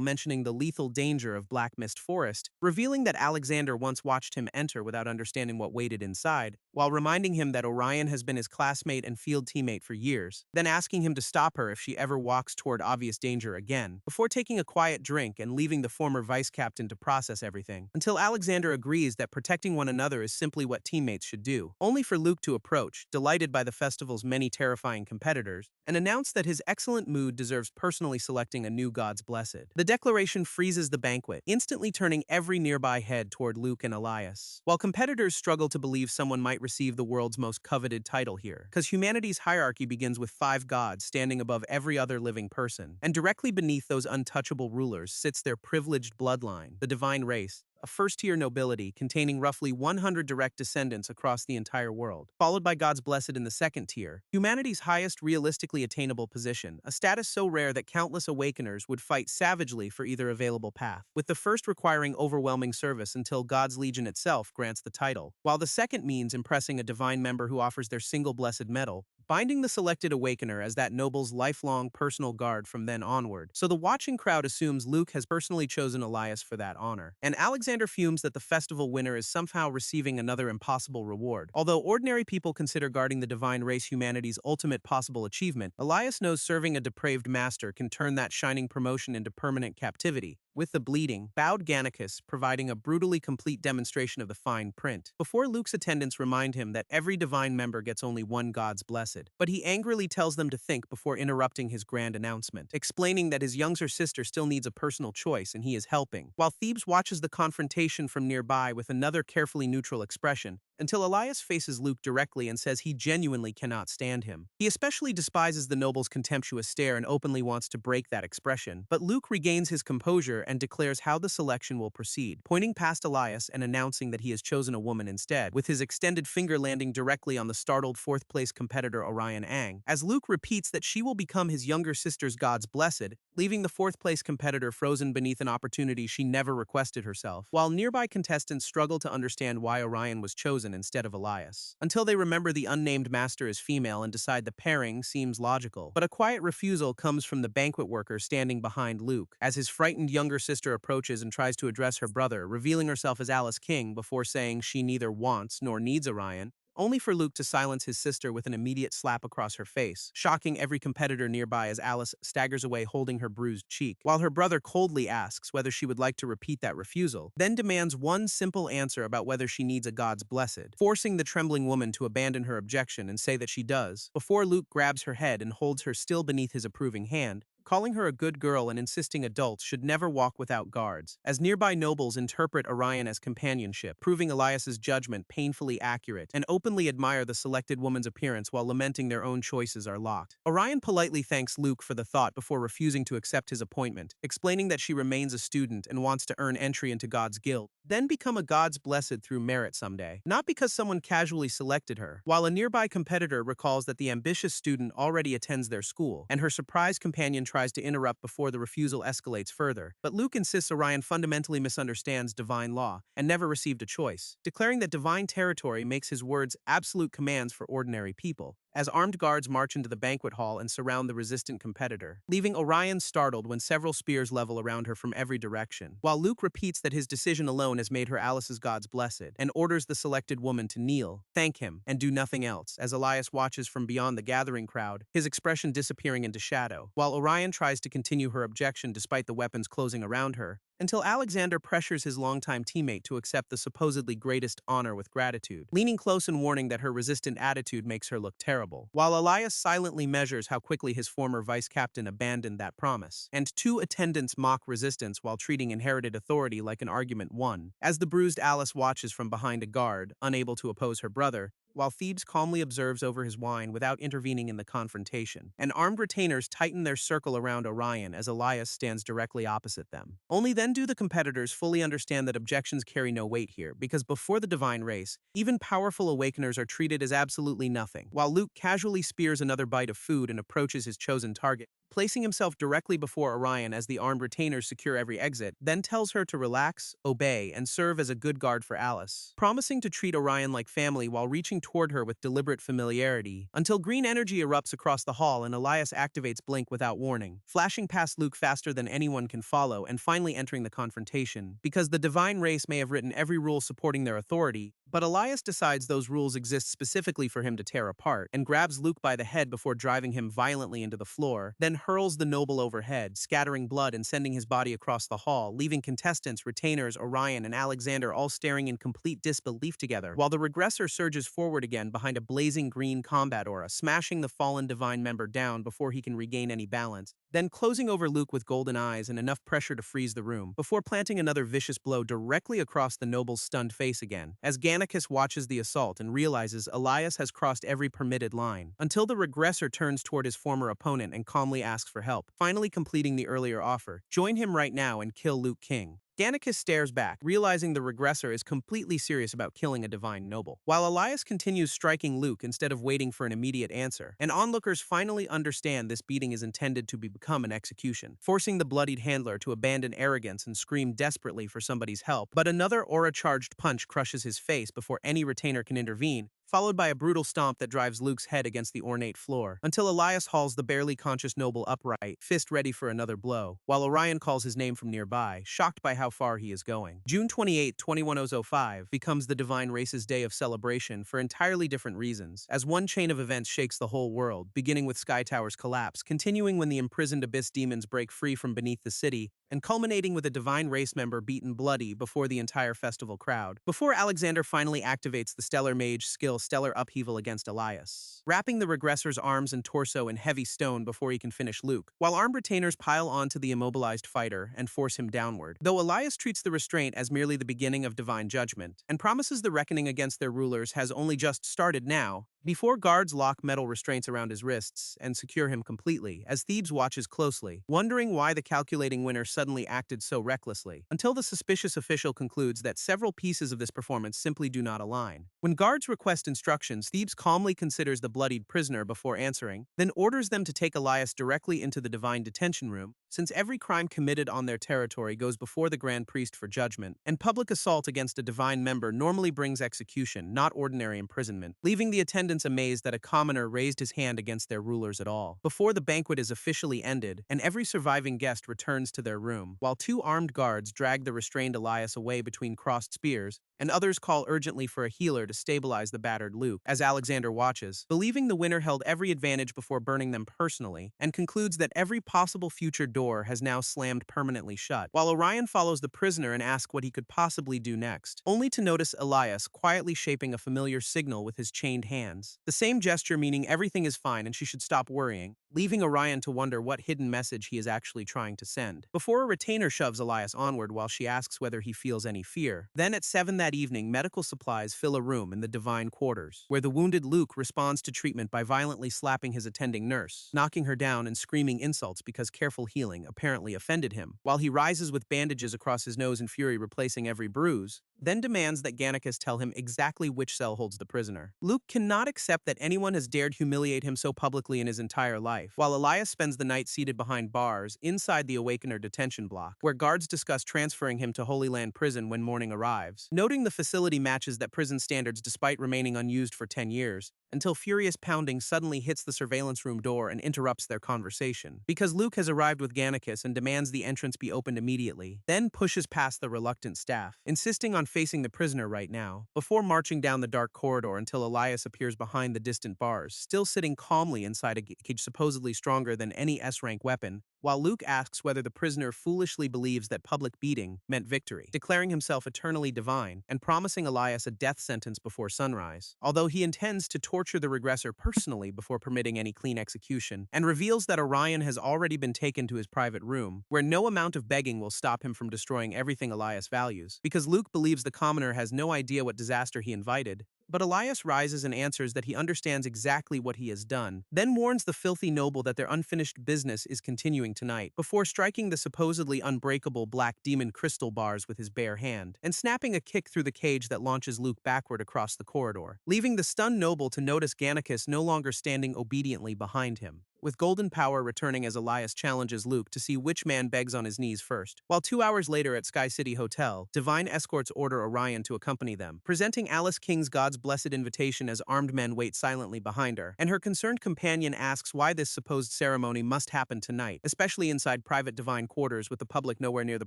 mentioning the lethal danger of Black Mist Forest, revealing that Alexander once watched him enter without understanding what waited inside, while reminding him that Orion has been his classmate and field teammate for years, then asking him to stop her if she ever walks toward obvious danger again, before taking a quiet drink and leaving the former vice captain to process everything, until Alexander agrees that protecting one another is simply what teammates should do, only for Luke to approach, delighted by the festival's many terrifying competitors, and announce that his excellent mood deserves personally selecting a new god's blessed. The declaration freezes the banquet, instantly turning every nearby head toward Luke and Elias, while competitors struggle to believe someone might receive the world's most coveted title here, because humanity's hierarchy begins with 5 gods standing above every other living person, and directly beneath those untouchable rulers sits their privileged bloodline, the divine race, a first-tier nobility containing roughly 100 direct descendants across the entire world, followed by God's Blessed in the second tier, humanity's highest realistically attainable position, a status so rare that countless awakeners would fight savagely for either available path, with the first requiring overwhelming service until God's Legion itself grants the title, while the second means impressing a divine member who offers their single blessed medal, binding the selected awakener as that noble's lifelong personal guard from then onward. So the watching crowd assumes Luke has personally chosen Elias for that honor, and Alexander fumes that the festival winner is somehow receiving another impossible reward. Although ordinary people consider guarding the divine race humanity's ultimate possible achievement, Elias knows serving a depraved master can turn that shining promotion into permanent captivity, with the bleeding, bowed Gannicus providing a brutally complete demonstration of the fine print, before Luke's attendants remind him that every divine member gets only one god's blessed. But he angrily tells them to think before interrupting his grand announcement, explaining that his younger sister still needs a personal choice and he is helping, while Thebes watches the confrontation from nearby with another carefully neutral expression, until Elias faces Luke directly and says he genuinely cannot stand him. He especially despises the noble's contemptuous stare and openly wants to break that expression, but Luke regains his composure and declares how the selection will proceed, pointing past Elias and announcing that he has chosen a woman instead, with his extended finger landing directly on the startled fourth-place competitor Orion Ang, as Luke repeats that she will become his younger sister's god's blessed, leaving the fourth-place competitor frozen beneath an opportunity she never requested herself, while nearby contestants struggle to understand why Orion was chosen instead of Elias, until they remember the unnamed master is female and decide the pairing seems logical. But a quiet refusal comes from the banquet worker standing behind Luke, as his frightened younger sister approaches and tries to address her brother, revealing herself as Alice King before saying she neither wants nor needs Orion, only for Luke to silence his sister with an immediate slap across her face, shocking every competitor nearby as Alice staggers away holding her bruised cheek, while her brother coldly asks whether she would like to repeat that refusal, then demands one simple answer about whether she needs a god's blessed, forcing the trembling woman to abandon her objection and say that she does, before Luke grabs her head and holds her still beneath his approving hand, calling her a good girl and insisting adults should never walk without guards, as nearby nobles interpret Orion as companionship, proving Elias's judgment painfully accurate, and openly admire the selected woman's appearance while lamenting their own choices are locked. Orion politely thanks Luke for the thought before refusing to accept his appointment, explaining that she remains a student and wants to earn entry into God's guild, then become a god's blessed through merit someday, not because someone casually selected her, while a nearby competitor recalls that the ambitious student already attends their school, and her surprised companion tries to interrupt before the refusal escalates further, but Luke insists Orion fundamentally misunderstands divine law and never received a choice, declaring that divine territory makes his words absolute commands for ordinary people, as armed guards march into the banquet hall and surround the resistant competitor, leaving Orion startled when several spears level around her from every direction, while Luke repeats that his decision alone has made her Alice's god's blessed, and orders the selected woman to kneel, thank him, and do nothing else, as Elias watches from beyond the gathering crowd, his expression disappearing into shadow, while Orion tries to continue her objection despite the weapons closing around her, until Alexander pressures his longtime teammate to accept the supposedly greatest honor with gratitude, leaning close and warning that her resistant attitude makes her look terrible, while Elias silently measures how quickly his former vice-captain abandoned that promise, and two attendants mock resistance while treating inherited authority like an argument won. As the bruised Alice watches from behind a guard, unable to oppose her brother, while Thebes calmly observes over his wine without intervening in the confrontation, and armed retainers tighten their circle around Orion as Elias stands directly opposite them. Only then do the competitors fully understand that objections carry no weight here, because before the divine race, even powerful awakeners are treated as absolutely nothing. While Luke casually spears another bite of food and approaches his chosen target, placing himself directly before Orion as the armed retainers secure every exit, then tells her to relax, obey, and serve as a good guard for Alice, promising to treat Orion like family while reaching toward her with deliberate familiarity, until green energy erupts across the hall and Elias activates Blink without warning, flashing past Luke faster than anyone can follow and finally entering the confrontation, because the divine race may have written every rule supporting their authority, but Elias decides those rules exist specifically for him to tear apart, and grabs Luke by the head before driving him violently into the floor, then hurls the noble overhead, scattering blood and sending his body across the hall, leaving contestants, retainers, Orion, and Alexander all staring in complete disbelief together, while the regressor surges forward again behind a blazing green combat aura, smashing the fallen divine member down before he can regain any balance, then closing over Luke with golden eyes and enough pressure to freeze the room, before planting another vicious blow directly across the noble's stunned face again, as Gannicus watches the assault and realizes Elias has crossed every permitted line, until the regressor turns toward his former opponent and calmly asks for help, finally completing the earlier offer: join him right now and kill Luke King. Gannicus stares back, realizing the regressor is completely serious about killing a divine noble, while Elias continues striking Luke instead of waiting for an immediate answer, and onlookers finally understand this beating is intended to become an execution, forcing the bloodied handler to abandon arrogance and scream desperately for somebody's help, but another aura-charged punch crushes his face before any retainer can intervene, followed by a brutal stomp that drives Luke's head against the ornate floor, until Elias hauls the barely conscious noble upright, fist ready for another blow, while Orion calls his name from nearby, shocked by how far he is going. June 28, 21005 becomes the Divine Race's day of celebration for entirely different reasons, as one chain of events shakes the whole world, beginning with Sky Tower's collapse, continuing when the imprisoned Abyss demons break free from beneath the city, and culminating with a divine race member beaten bloody before the entire festival crowd, before Alexander finally activates the Stellar Mage skill Stellar Upheaval against Elias, wrapping the regressor's arms and torso in heavy stone before he can finish Luke, while armed retainers pile onto the immobilized fighter and force him downward, though Elias treats the restraint as merely the beginning of divine judgment, and promises the reckoning against their rulers has only just started now, before guards lock metal restraints around his wrists and secure him completely, as Thebes watches closely, wondering why the calculating winner suddenly acted so recklessly, until the suspicious official concludes that several pieces of this performance simply do not align. When guards request instructions, Thebes calmly considers the bloodied prisoner before answering, then orders them to take Elias directly into the divine detention room, since every crime committed on their territory goes before the Grand Priest for judgment, and public assault against a divine member normally brings execution, not ordinary imprisonment, leaving the attendants amazed that a commoner raised his hand against their rulers at all. Before the banquet is officially ended, and every surviving guest returns to their room, while two armed guards drag the restrained Elias away between crossed spears, and others call urgently for a healer to stabilize the battered Luke, as Alexander watches, believing the winner held every advantage before burning them personally, and concludes that every possible future door has now slammed permanently shut, while Orion follows the prisoner and asks what he could possibly do next, only to notice Elias quietly shaping a familiar signal with his chained hands, the same gesture meaning everything is fine and she should stop worrying, leaving Orion to wonder what hidden message he is actually trying to send, before a retainer shoves Elias onward while she asks whether he feels any fear. Then at 7 that evening, medical supplies fill a room in the divine quarters, where the wounded Luke responds to treatment by violently slapping his attending nurse, knocking her down and screaming insults because careful healing apparently offended him, while he rises with bandages across his nose in fury replacing every bruise, then demands that Gannicus tell him exactly which cell holds the prisoner. Luke cannot accept that anyone has dared humiliate him so publicly in his entire life, while Elias spends the night seated behind bars inside the Awakener detention block, where guards discuss transferring him to Holy Land Prison when morning arrives, noting the facility matches that prison standards despite remaining unused for 10 years, until furious pounding suddenly hits the surveillance room door and interrupts their conversation, because Luke has arrived with Gannicus and demands the entrance be opened immediately, then pushes past the reluctant staff, insisting on facing the prisoner right now, before marching down the dark corridor until Elias appears behind the distant bars, still sitting calmly inside a cage supposedly stronger than any S-rank weapon, while Luke asks whether the prisoner foolishly believes that public beating meant victory, declaring himself eternally divine and promising Elias a death sentence before sunrise, although he intends to torture the regressor personally before permitting any clean execution, and reveals that Orion has already been taken to his private room, where no amount of begging will stop him from destroying everything Elias values, because Luke believes the commoner has no idea what disaster he invited. But Elias rises and answers that he understands exactly what he has done, then warns the filthy noble that their unfinished business is continuing tonight, before striking the supposedly unbreakable black demon crystal bars with his bare hand, and snapping a kick through the cage that launches Luke backward across the corridor, leaving the stunned noble to notice Gannicus no longer standing obediently behind him, with golden power returning as Elias challenges Luke to see which man begs on his knees first. While 2 hours later at Sky City Hotel, divine escorts order Orion to accompany them, presenting Alice King's God's blessed invitation as armed men wait silently behind her, and her concerned companion asks why this supposed ceremony must happen tonight, especially inside private divine quarters with the public nowhere near the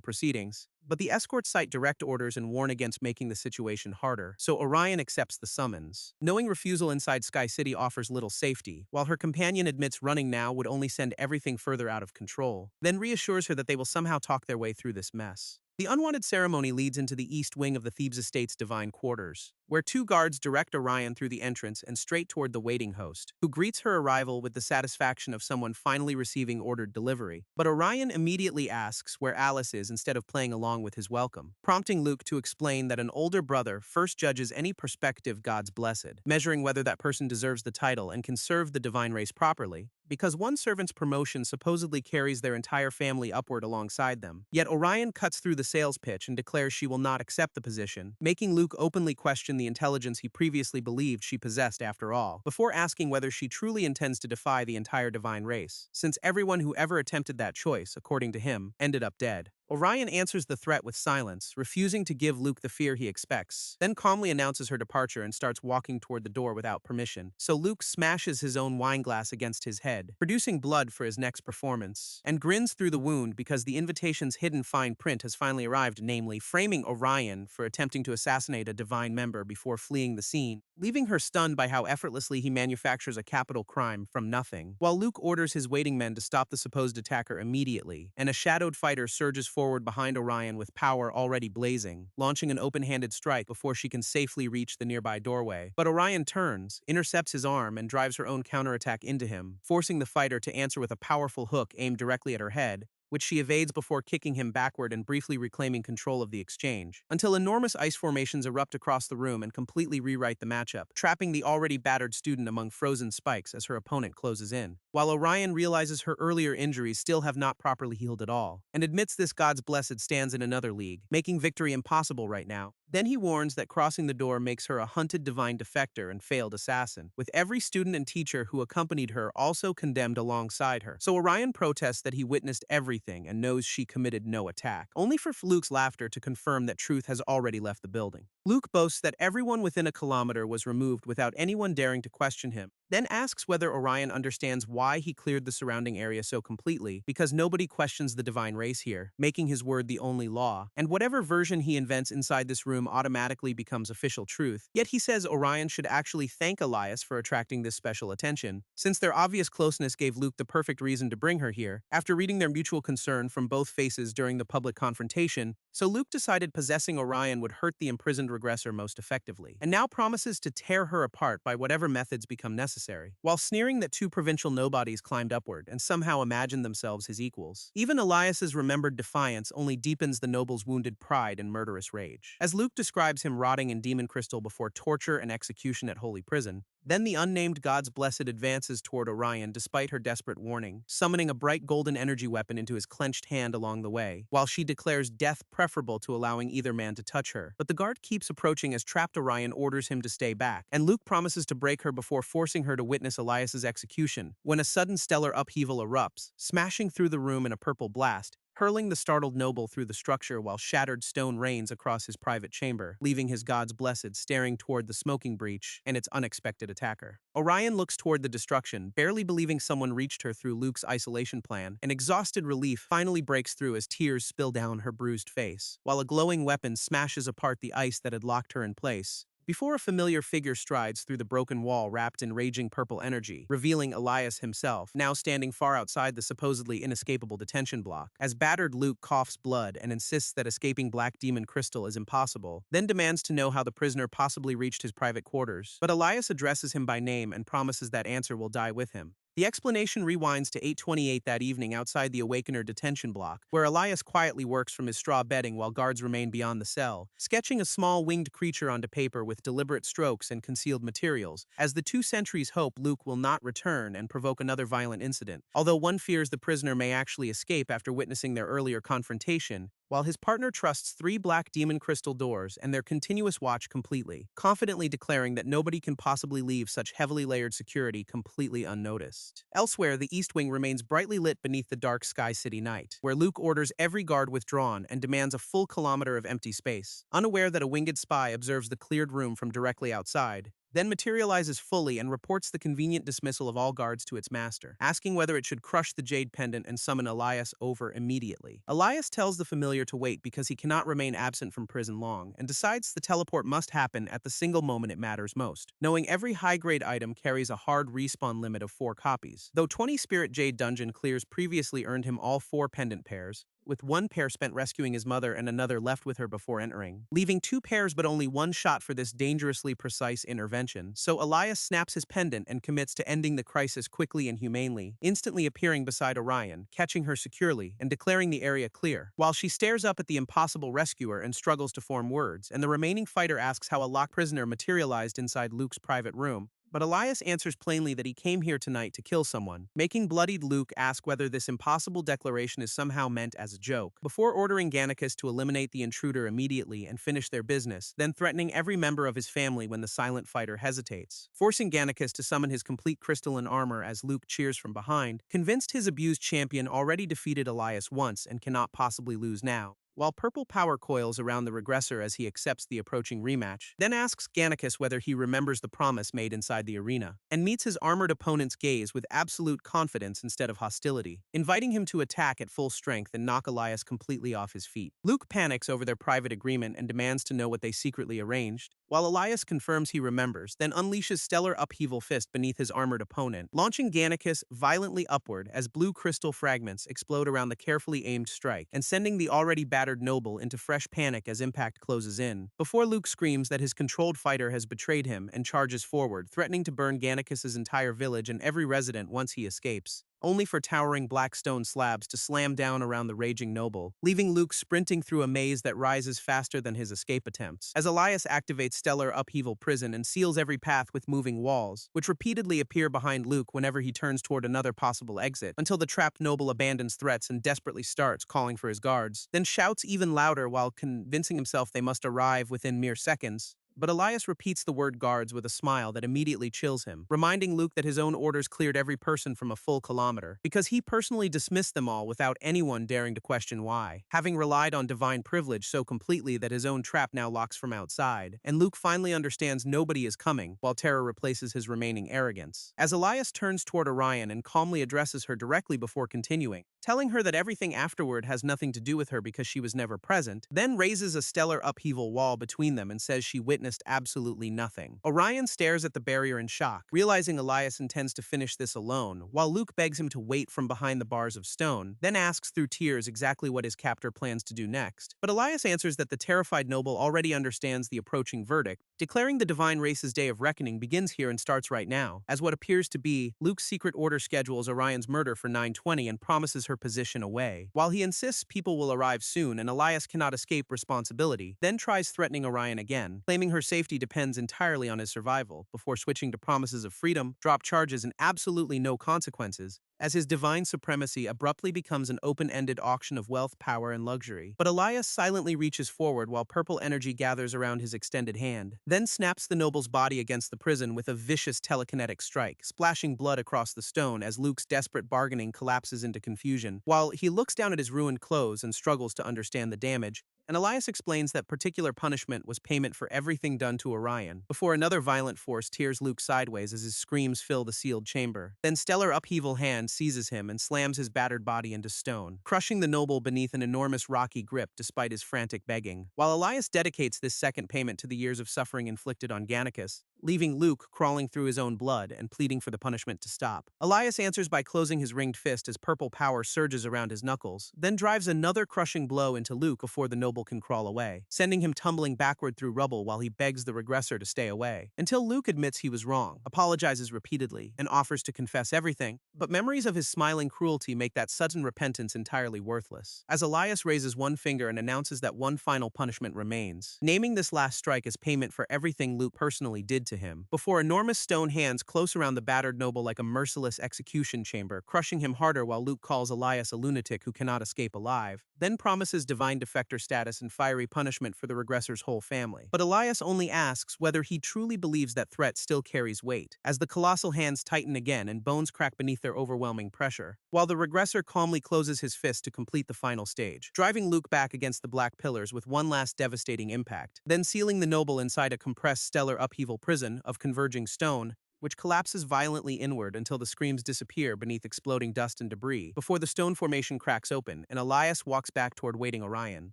proceedings. But the escorts cite direct orders and warn against making the situation harder, so Orion accepts the summons. Knowing refusal inside Sky City offers little safety, while her companion admits running now would only send everything further out of control, then reassures her that they will somehow talk their way through this mess. The unwanted ceremony leads into the east wing of the Thebes Estate's divine quarters, where 2 guards direct Orion through the entrance and straight toward the waiting host, who greets her arrival with the satisfaction of someone finally receiving ordered delivery. But Orion immediately asks where Alice is instead of playing along with his welcome, prompting Luke to explain that an older brother first judges any prospective God's blessed, measuring whether that person deserves the title and can serve the divine race properly, because one servant's promotion supposedly carries their entire family upward alongside them. Yet Orion cuts through the sales pitch and declares she will not accept the position, making Luke openly question the intelligence he previously believed she possessed after all, before asking whether she truly intends to defy the entire divine race, since everyone who ever attempted that choice, according to him, ended up dead. Orion answers the threat with silence, refusing to give Luke the fear he expects, then calmly announces her departure and starts walking toward the door without permission, so Luke smashes his own wine glass against his head, producing blood for his next performance, and grins through the wound because the invitation's hidden fine print has finally arrived, namely framing Orion for attempting to assassinate a divine member before fleeing the scene, leaving her stunned by how effortlessly he manufactures a capital crime from nothing, while Luke orders his waiting men to stop the supposed attacker immediately, and a shadowed fighter surges forward behind Orion with power already blazing, launching an open-handed strike before she can safely reach the nearby doorway. But Orion turns, intercepts his arm, and drives her own counterattack into him, forcing the fighter to answer with a powerful hook aimed directly at her head, which she evades before kicking him backward and briefly reclaiming control of the exchange, until enormous ice formations erupt across the room and completely rewrite the matchup, trapping the already battered student among frozen spikes as her opponent closes in. While Orion realizes her earlier injuries still have not properly healed at all, and admits this God's blessed stands in another league, making victory impossible right now, then he warns that crossing the door makes her a hunted divine defector and failed assassin, with every student and teacher who accompanied her also condemned alongside her. So Orion protests that he witnessed everything and knows she committed no attack, only for Luke's laughter to confirm that truth has already left the building. Luke boasts that everyone within a kilometer was removed without anyone daring to question him, then asks whether Orion understands why he cleared the surrounding area so completely, because nobody questions the divine race here, making his word the only law, and whatever version he invents inside this room automatically becomes official truth. Yet he says Orion should actually thank Elias for attracting this special attention, since their obvious closeness gave Luke the perfect reason to bring her here, after reading their mutual concern from both faces during the public confrontation, so Luke decided possessing Orion would hurt the imprisoned regressor most effectively, and now promises to tear her apart by whatever methods become necessary, while sneering that 2 provincial nobodies climbed upward and somehow imagined themselves his equals. Even Elias's remembered defiance only deepens the noble's wounded pride and murderous rage, as Luke describes him rotting in demon crystal before torture and execution at Holy Prison. Then the unnamed God's blessed advances toward Orion despite her desperate warning, summoning a bright golden energy weapon into his clenched hand along the way, while she declares death preferable to allowing either man to touch her. But the guard keeps approaching as trapped Orion orders him to stay back, and Luke promises to break her before forcing her to witness Elias's execution, when a sudden stellar upheaval erupts, smashing through the room in a purple blast, hurling the startled noble through the structure while shattered stone rains across his private chamber, leaving his God's blessed staring toward the smoking breach and its unexpected attacker. Orion looks toward the destruction, barely believing someone reached her through Luke's isolation plan, and exhausted relief finally breaks through as tears spill down her bruised face, while a glowing weapon smashes apart the ice that had locked her in place, before a familiar figure strides through the broken wall wrapped in raging purple energy, revealing Elias himself, now standing far outside the supposedly inescapable detention block. As battered Luke coughs blood and insists that escaping Black Demon Crystal is impossible, then demands to know how the prisoner possibly reached his private quarters. But Elias addresses him by name and promises that answer will die with him. The explanation rewinds to 8:28 that evening outside the Awakener detention block, where Elias quietly works from his straw bedding while guards remain beyond the cell, sketching a small winged creature onto paper with deliberate strokes and concealed materials, as the two sentries hope Luke will not return and provoke another violent incident, although one fears the prisoner may actually escape after witnessing their earlier confrontation, while his partner trusts 3 black demon crystal doors and their continuous watch completely, confidently declaring that nobody can possibly leave such heavily layered security completely unnoticed. Elsewhere, the East Wing remains brightly lit beneath the dark Sky City night, where Luke orders every guard withdrawn and demands a full kilometer of empty space, unaware that a winged spy observes the cleared room from directly outside, then materializes fully and reports the convenient dismissal of all guards to its master, asking whether it should crush the jade pendant and summon Elias over immediately. Elias tells the familiar to wait because he cannot remain absent from prison long, and decides the teleport must happen at the single moment it matters most, knowing every high-grade item carries a hard respawn limit of 4 copies. Though 20 Spirit Jade dungeon clears previously earned him all 4 pendant pairs, with 1 pair spent rescuing his mother and another left with her before entering, leaving 2 pairs but only 1 shot for this dangerously precise intervention. So Elias snaps his pendant and commits to ending the crisis quickly and humanely, instantly appearing beside Orion, catching her securely, and declaring the area clear, while she stares up at the impossible rescuer and struggles to form words, and the remaining fighter asks how a locked prisoner materialized inside Luke's private room. But Elias answers plainly that he came here tonight to kill someone, making bloodied Luke ask whether this impossible declaration is somehow meant as a joke, before ordering Gannicus to eliminate the intruder immediately and finish their business, then threatening every member of his family when the silent fighter hesitates, forcing Gannicus to summon his complete crystalline armor as Luke cheers from behind, convinced his abused champion already defeated Elias once and cannot possibly lose now. While purple power coils around the regressor as he accepts the approaching rematch, then asks Gannicus whether he remembers the promise made inside the arena, and meets his armored opponent's gaze with absolute confidence instead of hostility, inviting him to attack at full strength and knock Elias completely off his feet. Luke panics over their private agreement and demands to know what they secretly arranged, while Elias confirms he remembers, then unleashes Stellar Upheaval Fist beneath his armored opponent, launching Gannicus violently upward as blue crystal fragments explode around the carefully aimed strike, and sending the already battered noble into fresh panic as impact closes in, before Luke screams that his controlled fighter has betrayed him and charges forward, threatening to burn Gannicus's entire village and every resident once he escapes, only for towering black stone slabs to slam down around the raging noble, leaving Luke sprinting through a maze that rises faster than his escape attempts, as Elias activates Stellar Upheaval Prison and seals every path with moving walls, which repeatedly appear behind Luke whenever he turns toward another possible exit, until the trapped noble abandons threats and desperately starts calling for his guards, then shouts even louder while convincing himself they must arrive within mere seconds. But Elias repeats the word guards with a smile that immediately chills him, reminding Luke that his own orders cleared every person from a full kilometer, because he personally dismissed them all without anyone daring to question why, having relied on divine privilege so completely that his own trap now locks from outside, and Luke finally understands nobody is coming, while terror replaces his remaining arrogance. As Elias turns toward Orion and calmly addresses her directly before continuing, telling her that everything afterward has nothing to do with her because she was never present, then raises a stellar upheaval wall between them and says she witnessed absolutely nothing. Orion stares at the barrier in shock, realizing Elias intends to finish this alone, while Luke begs him to wait from behind the bars of stone, then asks through tears exactly what his captor plans to do next. But Elias answers that the terrified noble already understands the approaching verdict, declaring the divine race's day of reckoning begins here and starts right now, as what appears to be Luke's secret order schedules Orion's murder for 9:20 and promises her position away, while he insists people will arrive soon and Elias cannot escape responsibility, then tries threatening Orion again, claiming her safety depends entirely on his survival, before switching to promises of freedom, drop charges, and absolutely no consequences, as his divine supremacy abruptly becomes an open-ended auction of wealth, power, and luxury. But Elias silently reaches forward while purple energy gathers around his extended hand, then snaps the noble's body against the prison with a vicious telekinetic strike, splashing blood across the stone as Luke's desperate bargaining collapses into confusion, while he looks down at his ruined clothes and struggles to understand the damage, and Elias explains that particular punishment was payment for everything done to Orion, before another violent force tears Luke sideways as his screams fill the sealed chamber. Then Stellar Upheaval Hand seizes him and slams his battered body into stone, crushing the noble beneath an enormous rocky grip despite his frantic begging. While Elias dedicates this second payment to the years of suffering inflicted on Gannicus, leaving Luke crawling through his own blood and pleading for the punishment to stop. Elias answers by closing his ringed fist as purple power surges around his knuckles, then drives another crushing blow into Luke before the noble can crawl away, sending him tumbling backward through rubble while he begs the regressor to stay away, until Luke admits he was wrong, apologizes repeatedly, and offers to confess everything, but memories of his smiling cruelty make that sudden repentance entirely worthless. As Elias raises one finger and announces that one final punishment remains, naming this last strike as payment for everything Luke personally did to him, before enormous stone hands close around the battered noble like a merciless execution chamber, crushing him harder while Luke calls Elias a lunatic who cannot escape alive, then promises divine defector status and fiery punishment for the regressor's whole family. But Elias only asks whether he truly believes that threat still carries weight, as the colossal hands tighten again and bones crack beneath their overwhelming pressure, while the regressor calmly closes his fist to complete the final stage, driving Luke back against the black pillars with one last devastating impact, then sealing the noble inside a compressed stellar upheaval prison of converging stone, which collapses violently inward until the screams disappear beneath exploding dust and debris, before the stone formation cracks open and Elias walks back toward waiting Orion,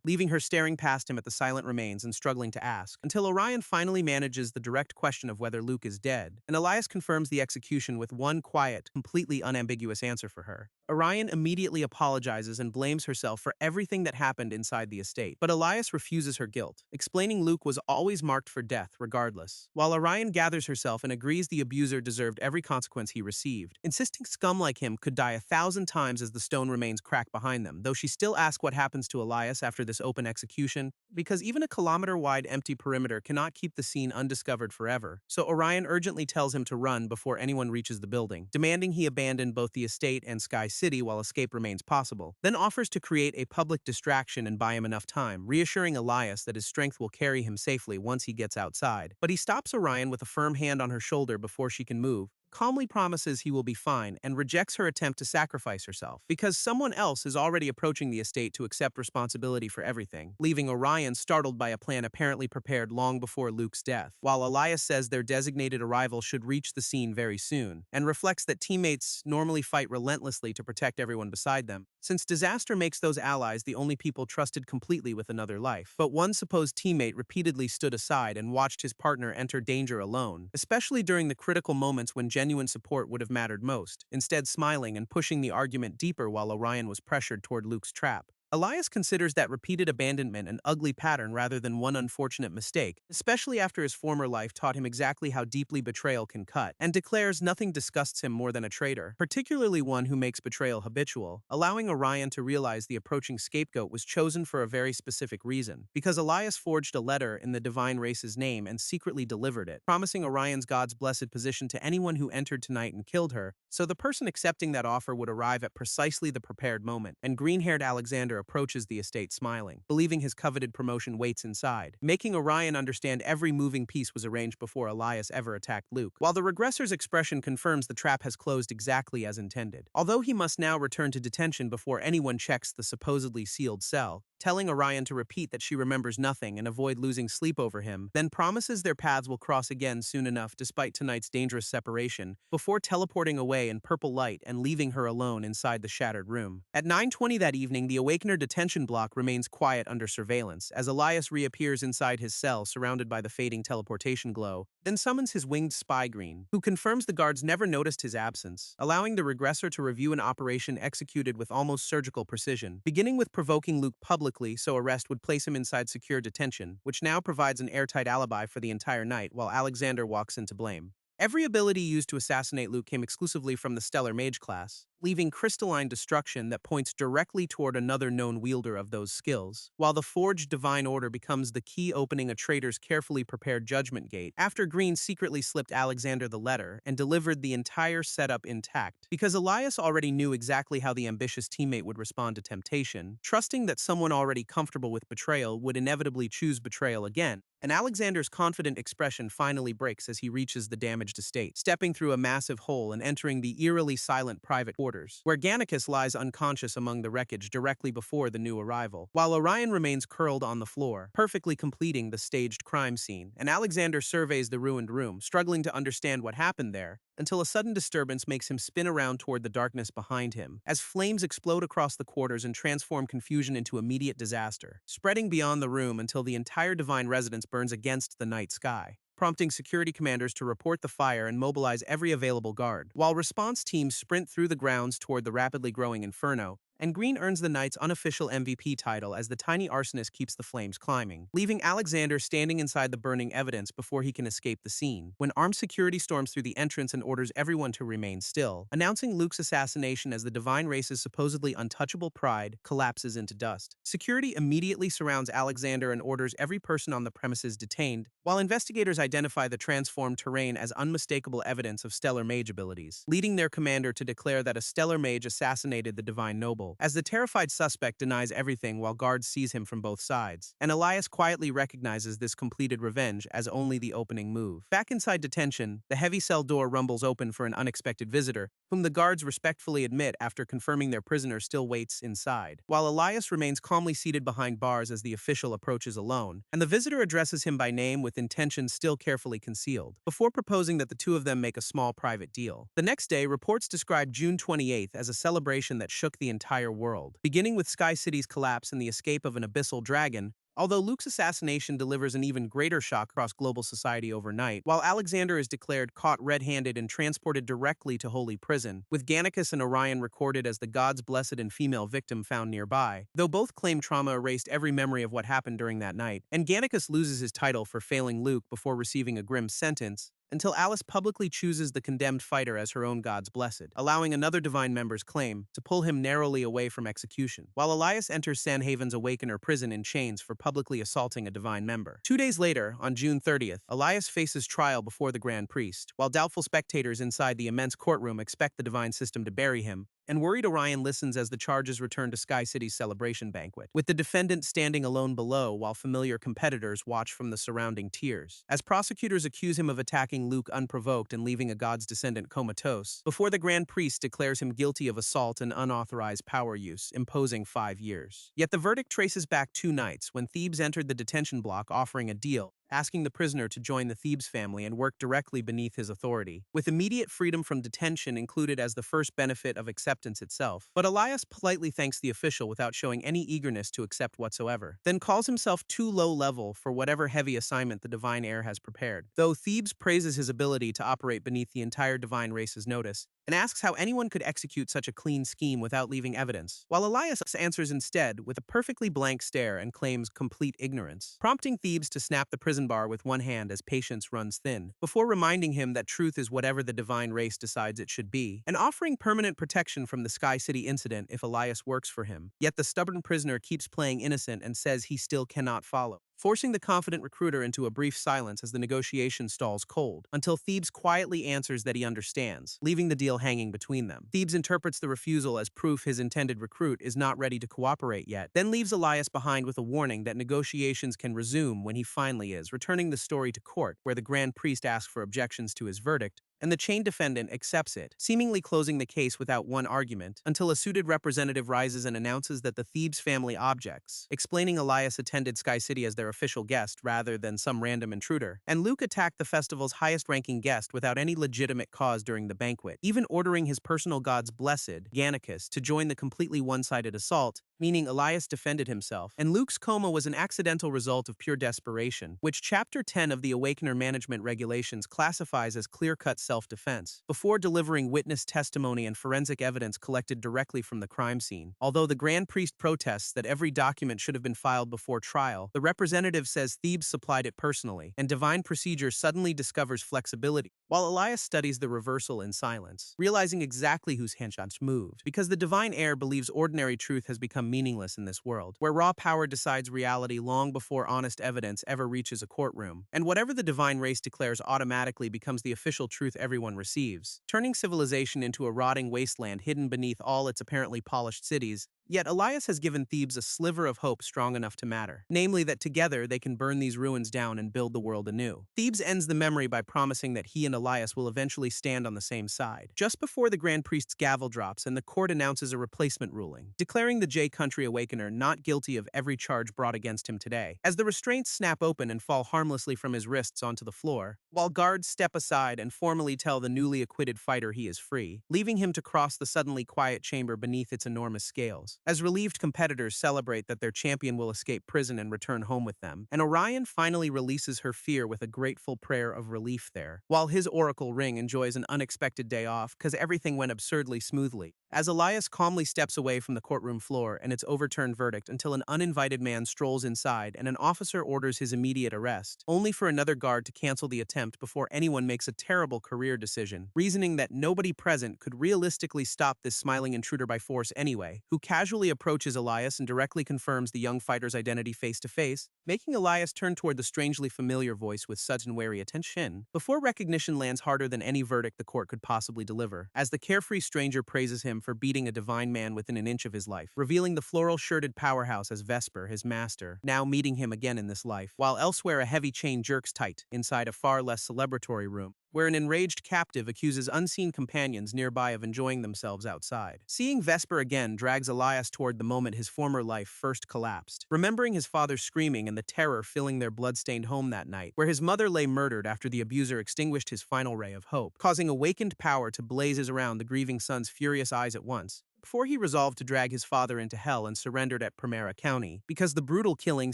leaving her staring past him at the silent remains and struggling to ask, until Orion finally manages the direct question of whether Luke is dead, and Elias confirms the execution with one quiet, completely unambiguous answer for her. Orion immediately apologizes and blames herself for everything that happened inside the estate, but Elias refuses her guilt, explaining Luke was always marked for death regardless, while Orion gathers herself and agrees the abuser deserved every consequence he received, insisting scum like him could die 1,000 times as the stone remains crack behind them, though she still asks what happens to Elias after this open execution, because even a kilometer-wide empty perimeter cannot keep the scene undiscovered forever, so Orion urgently tells him to run before anyone reaches the building, demanding he abandon both the estate and Sky City while escape remains possible, then offers to create a public distraction and buy him enough time, reassuring Elias that his strength will carry him safely once he gets outside. But he stops Orion with a firm hand on her shoulder before she can move, calmly promises he will be fine, and rejects her attempt to sacrifice herself, because someone else is already approaching the estate to accept responsibility for everything, leaving Orion startled by a plan apparently prepared long before Luke's death, while Elias says their designated arrival should reach the scene very soon, and reflects that teammates normally fight relentlessly to protect everyone beside them, since disaster makes those allies the only people trusted completely with another life. But one supposed teammate repeatedly stood aside and watched his partner enter danger alone, especially during the critical moments when genuine support would have mattered most, instead smiling and pushing the argument deeper while Orion was pressured toward Luke's trap. Elias considers that repeated abandonment an ugly pattern rather than one unfortunate mistake, especially after his former life taught him exactly how deeply betrayal can cut, and declares nothing disgusts him more than a traitor, particularly one who makes betrayal habitual, allowing Orion to realize the approaching scapegoat was chosen for a very specific reason, because Elias forged a letter in the divine race's name and secretly delivered it, promising Orion's God's blessed position to anyone who entered tonight and killed her, so the person accepting that offer would arrive at precisely the prepared moment, and green-haired Alexander approaches the estate smiling, believing his coveted promotion waits inside, making Orion understand every moving piece was arranged before Elias ever attacked Luke, while the regressor's expression confirms the trap has closed exactly as intended. Although he must now return to detention before anyone checks the supposedly sealed cell, telling Orion to repeat that she remembers nothing and avoid losing sleep over him, then promises their paths will cross again soon enough despite tonight's dangerous separation, before teleporting away in purple light and leaving her alone inside the shattered room. At 9:20 that evening, the Awakener detention block remains quiet under surveillance, as Elias reappears inside his cell surrounded by the fading teleportation glow, then summons his winged spy Green, who confirms the guards never noticed his absence, allowing the regressor to review an operation executed with almost surgical precision, beginning with provoking Luke publicly so arrest would place him inside secure detention, which now provides an airtight alibi for the entire night while Alexander walks in to blame. Every ability used to assassinate Luke came exclusively from the Stellar Mage class, leaving crystalline destruction that points directly toward another known wielder of those skills, while the Forged Divine Order becomes the key opening a traitor's carefully prepared judgment gate, after Green secretly slipped Alexander the letter and delivered the entire setup intact, because Elias already knew exactly how the ambitious teammate would respond to temptation, trusting that someone already comfortable with betrayal would inevitably choose betrayal again, and Alexander's confident expression finally breaks as he reaches the damaged estate, stepping through a massive hole and entering the eerily silent private quarters quarters, where Gannicus lies unconscious among the wreckage directly before the new arrival, while Orion remains curled on the floor, perfectly completing the staged crime scene, and Alexander surveys the ruined room, struggling to understand what happened there, until a sudden disturbance makes him spin around toward the darkness behind him, as flames explode across the quarters and transform confusion into immediate disaster, spreading beyond the room until the entire divine residence burns against the night sky, prompting security commanders to report the fire and mobilize every available guard, while response teams sprint through the grounds toward the rapidly growing inferno, and Green earns the night's unofficial MVP title as the tiny arsonist keeps the flames climbing, leaving Alexander standing inside the burning evidence before he can escape the scene, when armed security storms through the entrance and orders everyone to remain still, announcing Luke's assassination as the divine race's supposedly untouchable pride collapses into dust. Security immediately surrounds Alexander and orders every person on the premises detained, while investigators identify the transformed terrain as unmistakable evidence of stellar mage abilities, leading their commander to declare that a stellar mage assassinated the divine noble, as the terrified suspect denies everything while guards seize him from both sides, and Elias quietly recognizes this completed revenge as only the opening move. Back inside detention, the heavy cell door rumbles open for an unexpected visitor, whom the guards respectfully admit after confirming their prisoner still waits inside, while Elias remains calmly seated behind bars as the official approaches alone, and the visitor addresses him by name with intentions still carefully concealed, before proposing that the two of them make a small private deal. The next day, reports described June 28th as a celebration that shook the entire world, beginning with Sky City's collapse and the escape of an abyssal dragon. Although Luke's assassination delivers an even greater shock across global society overnight, while Alexander is declared caught red-handed and transported directly to Holy Prison, with Gannicus and Orion recorded as the god's blessed and female victim found nearby, though both claim trauma erased every memory of what happened during that night, and Gannicus loses his title for failing Luke before receiving a grim sentence, until Alice publicly chooses the condemned fighter as her own god's blessed, allowing another divine member's claim to pull him narrowly away from execution, while Elias enters Sanhaven's Awakener prison in chains for publicly assaulting a divine member. 2 days later, on June 30th, Elias faces trial before the Grand Priest, while doubtful spectators inside the immense courtroom expect the divine system to bury him, and worried Orion listens as the charges return to Sky City's celebration banquet, with the defendant standing alone below while familiar competitors watch from the surrounding tiers, as prosecutors accuse him of attacking Luke unprovoked and leaving a god's descendant comatose, before the Grand Priest declares him guilty of assault and unauthorized power use, imposing 5 years. Yet the verdict traces back 2 nights when Thebes entered the detention block offering a deal, asking the prisoner to join the Thebes family and work directly beneath his authority, with immediate freedom from detention included as the first benefit of acceptance itself. But Elias politely thanks the official without showing any eagerness to accept whatsoever, then calls himself too low level for whatever heavy assignment the divine heir has prepared, though Thebes praises his ability to operate beneath the entire divine race's notice, and asks how anyone could execute such a clean scheme without leaving evidence, while Elias answers instead with a perfectly blank stare and claims complete ignorance, prompting Thebes to snap the prison bar with one hand as patience runs thin, before reminding him that truth is whatever the divine race decides it should be, and offering permanent protection from the Sky City incident if Elias works for him. Yet the stubborn prisoner keeps playing innocent and says he still cannot follow, forcing the confident recruiter into a brief silence as the negotiation stalls cold, until Thebes quietly answers that he understands, leaving the deal hanging between them. Thebes interprets the refusal as proof his intended recruit is not ready to cooperate yet, then leaves Elias behind with a warning that negotiations can resume when he finally is, returning the story to court, where the Grand Priest asks for objections to his verdict, and the chained defendant accepts it, seemingly closing the case without one argument, until a suited representative rises and announces that the Thebes family objects, explaining Elias attended Sky City as their official guest rather than some random intruder, and Luke attacked the festival's highest-ranking guest without any legitimate cause during the banquet, even ordering his personal god's blessed, Gannicus, to join the completely one-sided assault, meaning Elias defended himself, and Luke's coma was an accidental result of pure desperation, which Chapter 10 of the Awakener Management Regulations classifies as clear-cut self-defense, before delivering witness testimony and forensic evidence collected directly from the crime scene. Although the Grand Priest protests that every document should have been filed before trial, the representative says Thebes supplied it personally, and divine procedure suddenly discovers flexibility, while Elias studies the reversal in silence, realizing exactly whose handshots moved, because the divine heir believes ordinary truth has become meaningless in this world, where raw power decides reality long before honest evidence ever reaches a courtroom, and whatever the divine race declares automatically becomes the official truth everyone receives, turning civilization into a rotting wasteland hidden beneath all its apparently polished cities, Yet Elias has given Thebes a sliver of hope strong enough to matter, namely that together they can burn these ruins down and build the world anew. Thebes ends the memory by promising that he and Elias will eventually stand on the same side. Just before the Grand Priest's gavel drops and the court announces a replacement ruling, declaring the J Country Awakener not guilty of every charge brought against him today. As the restraints snap open and fall harmlessly from his wrists onto the floor, while guards step aside and formally tell the newly acquitted fighter he is free, leaving him to cross the suddenly quiet chamber beneath its enormous scales. As relieved competitors celebrate that their champion will escape prison and return home with them, and Orion finally releases her fear with a grateful prayer of relief there, while his oracle ring enjoys an unexpected day off because everything went absurdly smoothly. As Elias calmly steps away from the courtroom floor and its overturned verdict until an uninvited man strolls inside and an officer orders his immediate arrest, only for another guard to cancel the attempt before anyone makes a terrible career decision, reasoning that nobody present could realistically stop this smiling intruder by force anyway, who casually approaches Elias and directly confirms the young fighter's identity face to face, making Elias turn toward the strangely familiar voice with sudden wary attention, before recognition lands harder than any verdict the court could possibly deliver, as the carefree stranger praises him for beating a divine man within an inch of his life, revealing the floral-shirted powerhouse as Vesper, his master, now meeting him again in this life, while elsewhere a heavy chain jerks tight inside a far less celebratory room, where an enraged captive accuses unseen companions nearby of enjoying themselves outside. Seeing Vesper again drags Elias toward the moment his former life first collapsed, remembering his father's screaming and the terror filling their blood-stained home that night, where his mother lay murdered after the abuser extinguished his final ray of hope, causing awakened power to blaze around the grieving son's furious eyes at once, before he resolved to drag his father into hell and surrendered at Primera County, because the brutal killing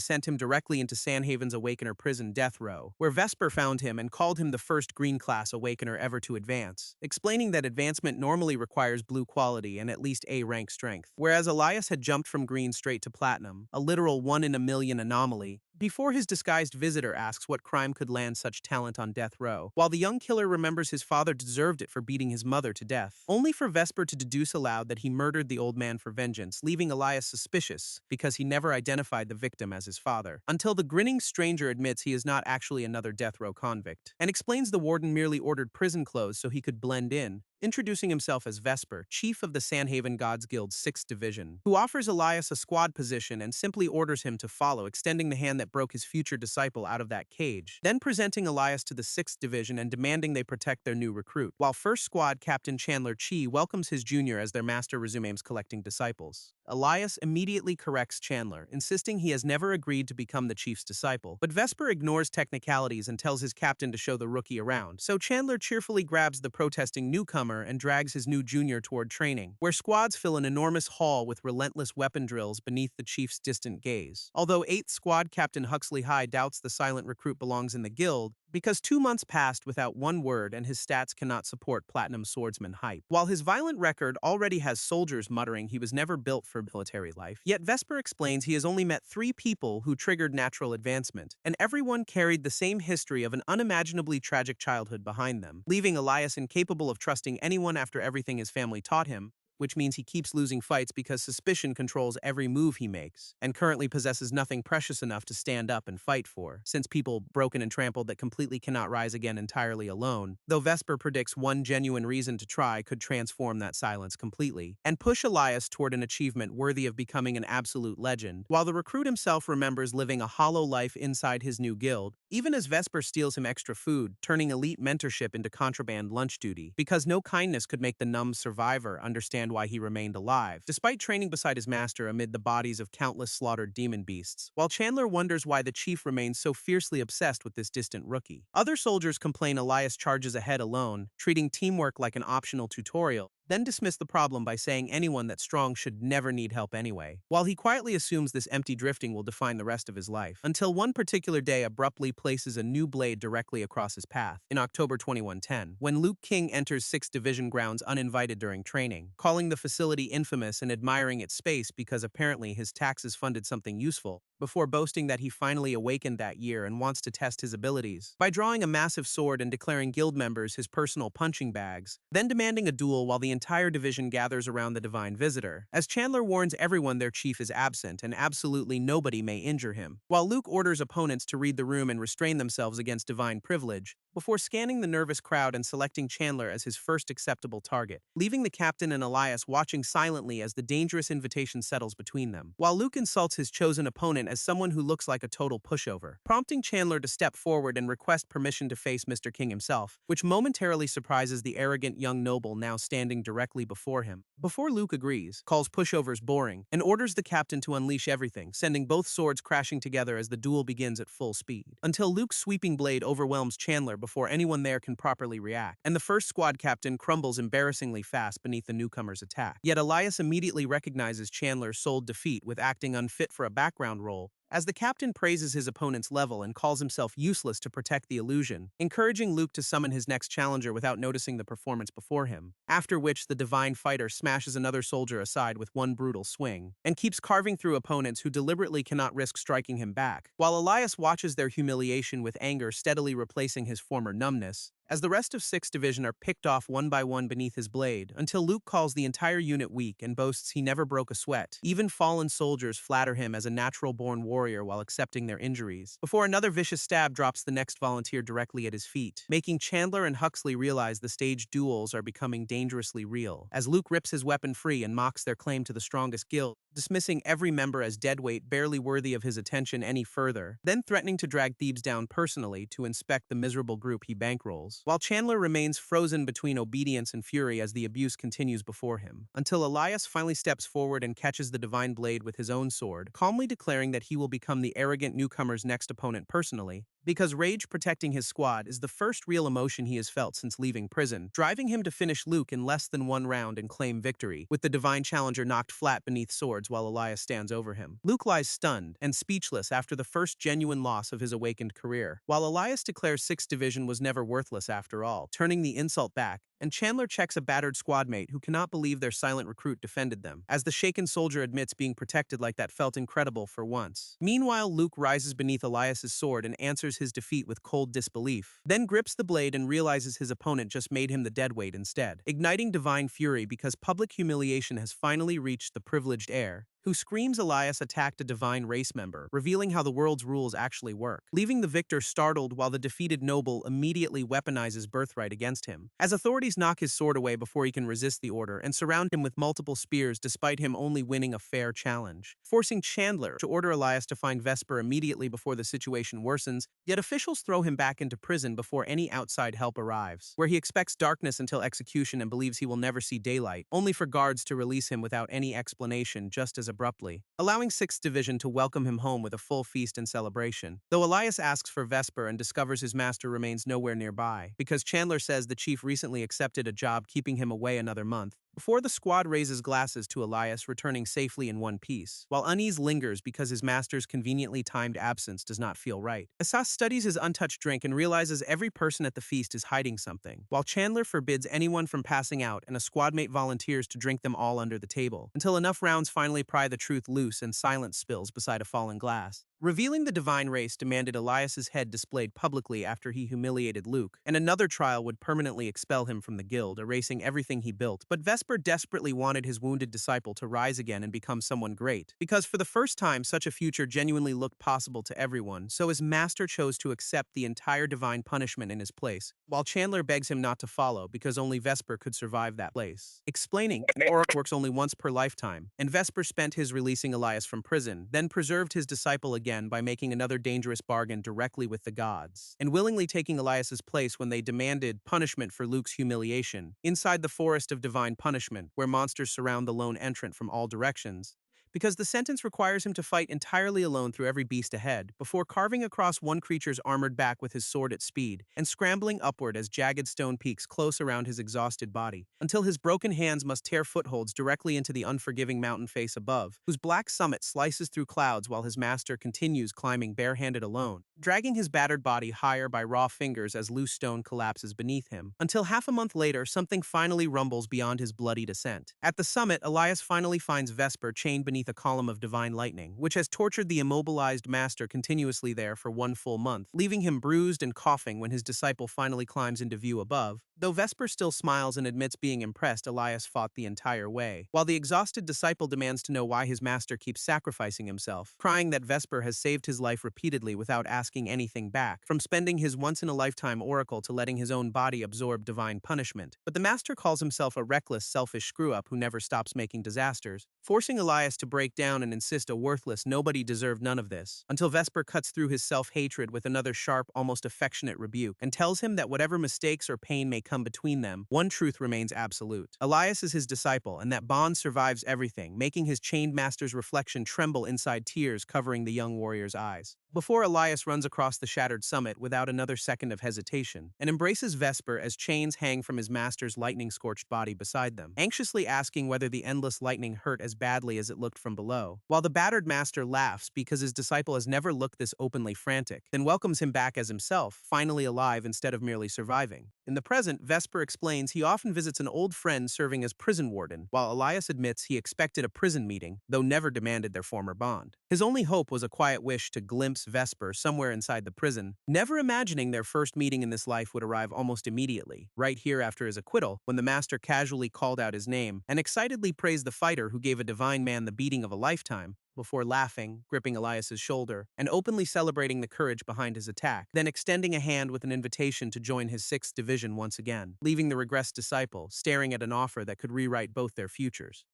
sent him directly into Sanhaven's Awakener prison death row, where Vesper found him and called him the first green-class Awakener ever to advance, explaining that advancement normally requires blue quality and at least A-rank strength, whereas Elias had jumped from green straight to platinum, a literal one-in-a-million anomaly, before his disguised visitor asks what crime could land such talent on death row, while the young killer remembers his father deserved it for beating his mother to death, only for Vesper to deduce aloud that he murdered the old man for vengeance, leaving Elias suspicious because he never identified the victim as his father, until the grinning stranger admits he is not actually another death row convict, and explains the warden merely ordered prison clothes so he could blend in, introducing himself as Vesper, chief of the Sanhaven Gods Guild's 6th Division, who offers Elias a squad position and simply orders him to follow, extending the hand that broke his future disciple out of that cage, then presenting Elias to the 6th Division and demanding they protect their new recruit, while First Squad Captain Chandler Chi welcomes his junior as their master resumes collecting disciples. Elias immediately corrects Chandler, insisting he has never agreed to become the chief's disciple, but Vesper ignores technicalities and tells his captain to show the rookie around, so Chandler cheerfully grabs the protesting newcomer and drags his new junior toward training, where squads fill an enormous hall with relentless weapon drills beneath the chief's distant gaze. Although 8th Squad Captain Huxley High doubts the silent recruit belongs in the guild, because 2 months passed without one word and his stats cannot support platinum swordsman hype. While his violent record already has soldiers muttering he was never built for military life, yet Vesper explains he has only met 3 people who triggered natural advancement, and everyone carried the same history of an unimaginably tragic childhood behind them, leaving Elias incapable of trusting anyone after everything his family taught him, which means he keeps losing fights because suspicion controls every move he makes, and currently possesses nothing precious enough to stand up and fight for, since people broken and trampled that completely cannot rise again entirely alone, though Vesper predicts one genuine reason to try could transform that silence completely, and push Elias toward an achievement worthy of becoming an absolute legend, while the recruit himself remembers living a hollow life inside his new guild, even as Vesper steals him extra food, turning elite mentorship into contraband lunch duty, because no kindness could make the numb survivor understand why he remained alive, despite training beside his master amid the bodies of countless slaughtered demon beasts, while Chandler wonders why the chief remains so fiercely obsessed with this distant rookie. Other soldiers complain Elias charges ahead alone, treating teamwork like an optional tutorial, then dismiss the problem by saying anyone that's strong should never need help anyway, while he quietly assumes this empty drifting will define the rest of his life, until one particular day abruptly places a new blade directly across his path, in October 2110, when Luke King enters 6th Division grounds uninvited during training, calling the facility infamous and admiring its space because apparently his taxes funded something useful, before boasting that he finally awakened that year and wants to test his abilities by drawing a massive sword and declaring guild members his personal punching bags, then demanding a duel while the entire division gathers around the divine visitor, as Chandler warns everyone their chief is absent and absolutely nobody may injure him, while Luke orders opponents to read the room and restrain themselves against divine privilege, before scanning the nervous crowd and selecting Chandler as his first acceptable target, leaving the captain and Elias watching silently as the dangerous invitation settles between them, while Luke insults his chosen opponent as someone who looks like a total pushover, prompting Chandler to step forward and request permission to face Mr. King himself, which momentarily surprises the arrogant young noble now standing directly before him. Before Luke agrees, calls pushovers boring, and orders the captain to unleash everything, sending both swords crashing together as the duel begins at full speed, until Luke's sweeping blade overwhelms Chandler before anyone there can properly react, and the first squad captain crumbles embarrassingly fast beneath the newcomer's attack. Yet Elias immediately recognizes Chandler's sold defeat with acting unfit for a background role, as the captain praises his opponent's level and calls himself useless to protect the illusion, encouraging Luke to summon his next challenger without noticing the performance before him, after which the divine fighter smashes another soldier aside with one brutal swing, and keeps carving through opponents who deliberately cannot risk striking him back, while Elias watches their humiliation with anger steadily replacing his former numbness, as the rest of 6th Division are picked off one by one beneath his blade, until Luke calls the entire unit weak and boasts he never broke a sweat. Even fallen soldiers flatter him as a natural-born warrior while accepting their injuries, before another vicious stab drops the next volunteer directly at his feet, making Chandler and Huxley realize the staged duels are becoming dangerously real, as Luke rips his weapon free and mocks their claim to the strongest guild, dismissing every member as deadweight barely worthy of his attention any further, then threatening to drag Thebes down personally to inspect the miserable group he bankrolls, while Chandler remains frozen between obedience and fury as the abuse continues before him, until Elias finally steps forward and catches the divine blade with his own sword, calmly declaring that he will become the arrogant newcomer's next opponent personally, because rage protecting his squad is the first real emotion he has felt since leaving prison, driving him to finish Luke in less than one round and claim victory, with the divine challenger knocked flat beneath swords while Elias stands over him. Luke lies stunned and speechless after the first genuine loss of his awakened career, while Elias declares 6th Division was never worthless after all, turning the insult back, and Chandler checks a battered squadmate who cannot believe their silent recruit defended them, as the shaken soldier admits being protected like that felt incredible for once. Meanwhile, Luke rises beneath Elias's sword and answers his defeat with cold disbelief, then grips the blade and realizes his opponent just made him the deadweight instead, igniting divine fury because public humiliation has finally reached the privileged heir, who screams Elias attacked a divine race member, revealing how the world's rules actually work, leaving the victor startled while the defeated noble immediately weaponizes birthright against him, as authorities knock his sword away before he can resist the order and surround him with multiple spears despite him only winning a fair challenge, forcing Chandler to order Elias to find Vesper immediately before the situation worsens, yet officials throw him back into prison before any outside help arrives, where he expects darkness until execution and believes he will never see daylight, only for guards to release him without any explanation just as abruptly, allowing 6th Division to welcome him home with a full feast and celebration. Though Elias asks for Vesper and discovers his master remains nowhere nearby, because Chandler says the chief recently accepted a job keeping him away another month, before the squad raises glasses to Elias returning safely in one piece, while unease lingers because his master's conveniently timed absence does not feel right. Asas studies his untouched drink and realizes every person at the feast is hiding something, while Chandler forbids anyone from passing out and a squadmate volunteers to drink them all under the table, until enough rounds finally pry the truth loose and silence spills beside a fallen glass, revealing the divine race demanded Elias's head displayed publicly after he humiliated Luke, and another trial would permanently expel him from the guild, erasing everything he built. But Vesper desperately wanted his wounded disciple to rise again and become someone great, because for the first time such a future genuinely looked possible to everyone, so his master chose to accept the entire divine punishment in his place, while Chandler begs him not to follow because only Vesper could survive that place, explaining Oracle works only once per lifetime, and Vesper spent his releasing Elias from prison, then preserved his disciple again by making another dangerous bargain directly with the gods, and willingly taking Elias's place when they demanded punishment for Luke's humiliation, inside the forest of divine punishment, where monsters surround the lone entrant from all directions, because the sentence requires him to fight entirely alone through every beast ahead, before carving across one creature's armored back with his sword at speed, and scrambling upward as jagged stone peaks close around his exhausted body, until his broken hands must tear footholds directly into the unforgiving mountain face above, whose black summit slices through clouds while his master continues climbing barehanded alone, dragging his battered body higher by raw fingers as loose stone collapses beneath him, until half a month later something finally rumbles beyond his bloody descent. At the summit, Elias finally finds Vesper chained beneath a column of divine lightning, which has tortured the immobilized master continuously there for one full month, leaving him bruised and coughing when his disciple finally climbs into view above. Though Vesper still smiles and admits being impressed, Elias fought the entire way, while the exhausted disciple demands to know why his master keeps sacrificing himself, crying that Vesper has saved his life repeatedly without asking asking anything back, from spending his once-in-a-lifetime oracle to letting his own body absorb divine punishment. But the master calls himself a reckless, selfish screw-up who never stops making disasters, forcing Elias to break down and insist a worthless nobody deserved none of this, until Vesper cuts through his self-hatred with another sharp, almost affectionate rebuke, and tells him that whatever mistakes or pain may come between them, one truth remains absolute. Elias is his disciple, and that bond survives everything, making his chained master's reflection tremble inside tears covering the young warrior's eyes. Before Elias runs across the shattered summit without another second of hesitation, and embraces Vesper as chains hang from his master's lightning-scorched body beside them, anxiously asking whether the endless lightning hurt as badly as it looked from below, while the battered master laughs because his disciple has never looked this openly frantic, then welcomes him back as himself, finally alive instead of merely surviving. In the present, Vesper explains he often visits an old friend serving as prison warden, while Elias admits he expected a prison meeting, though never demanded their former bond. His only hope was a quiet wish to glimpse Vesper somewhere inside the prison, never imagining their first meeting in this life would arrive almost immediately, right here after his acquittal, when the master casually called out his name and excitedly praised the fighter who gave a divine man the beating of a lifetime, before laughing, gripping Elias's shoulder, and openly celebrating the courage behind his attack, then extending a hand with an invitation to join his 6th division once again, leaving the regressed disciple staring at an offer that could rewrite both their futures.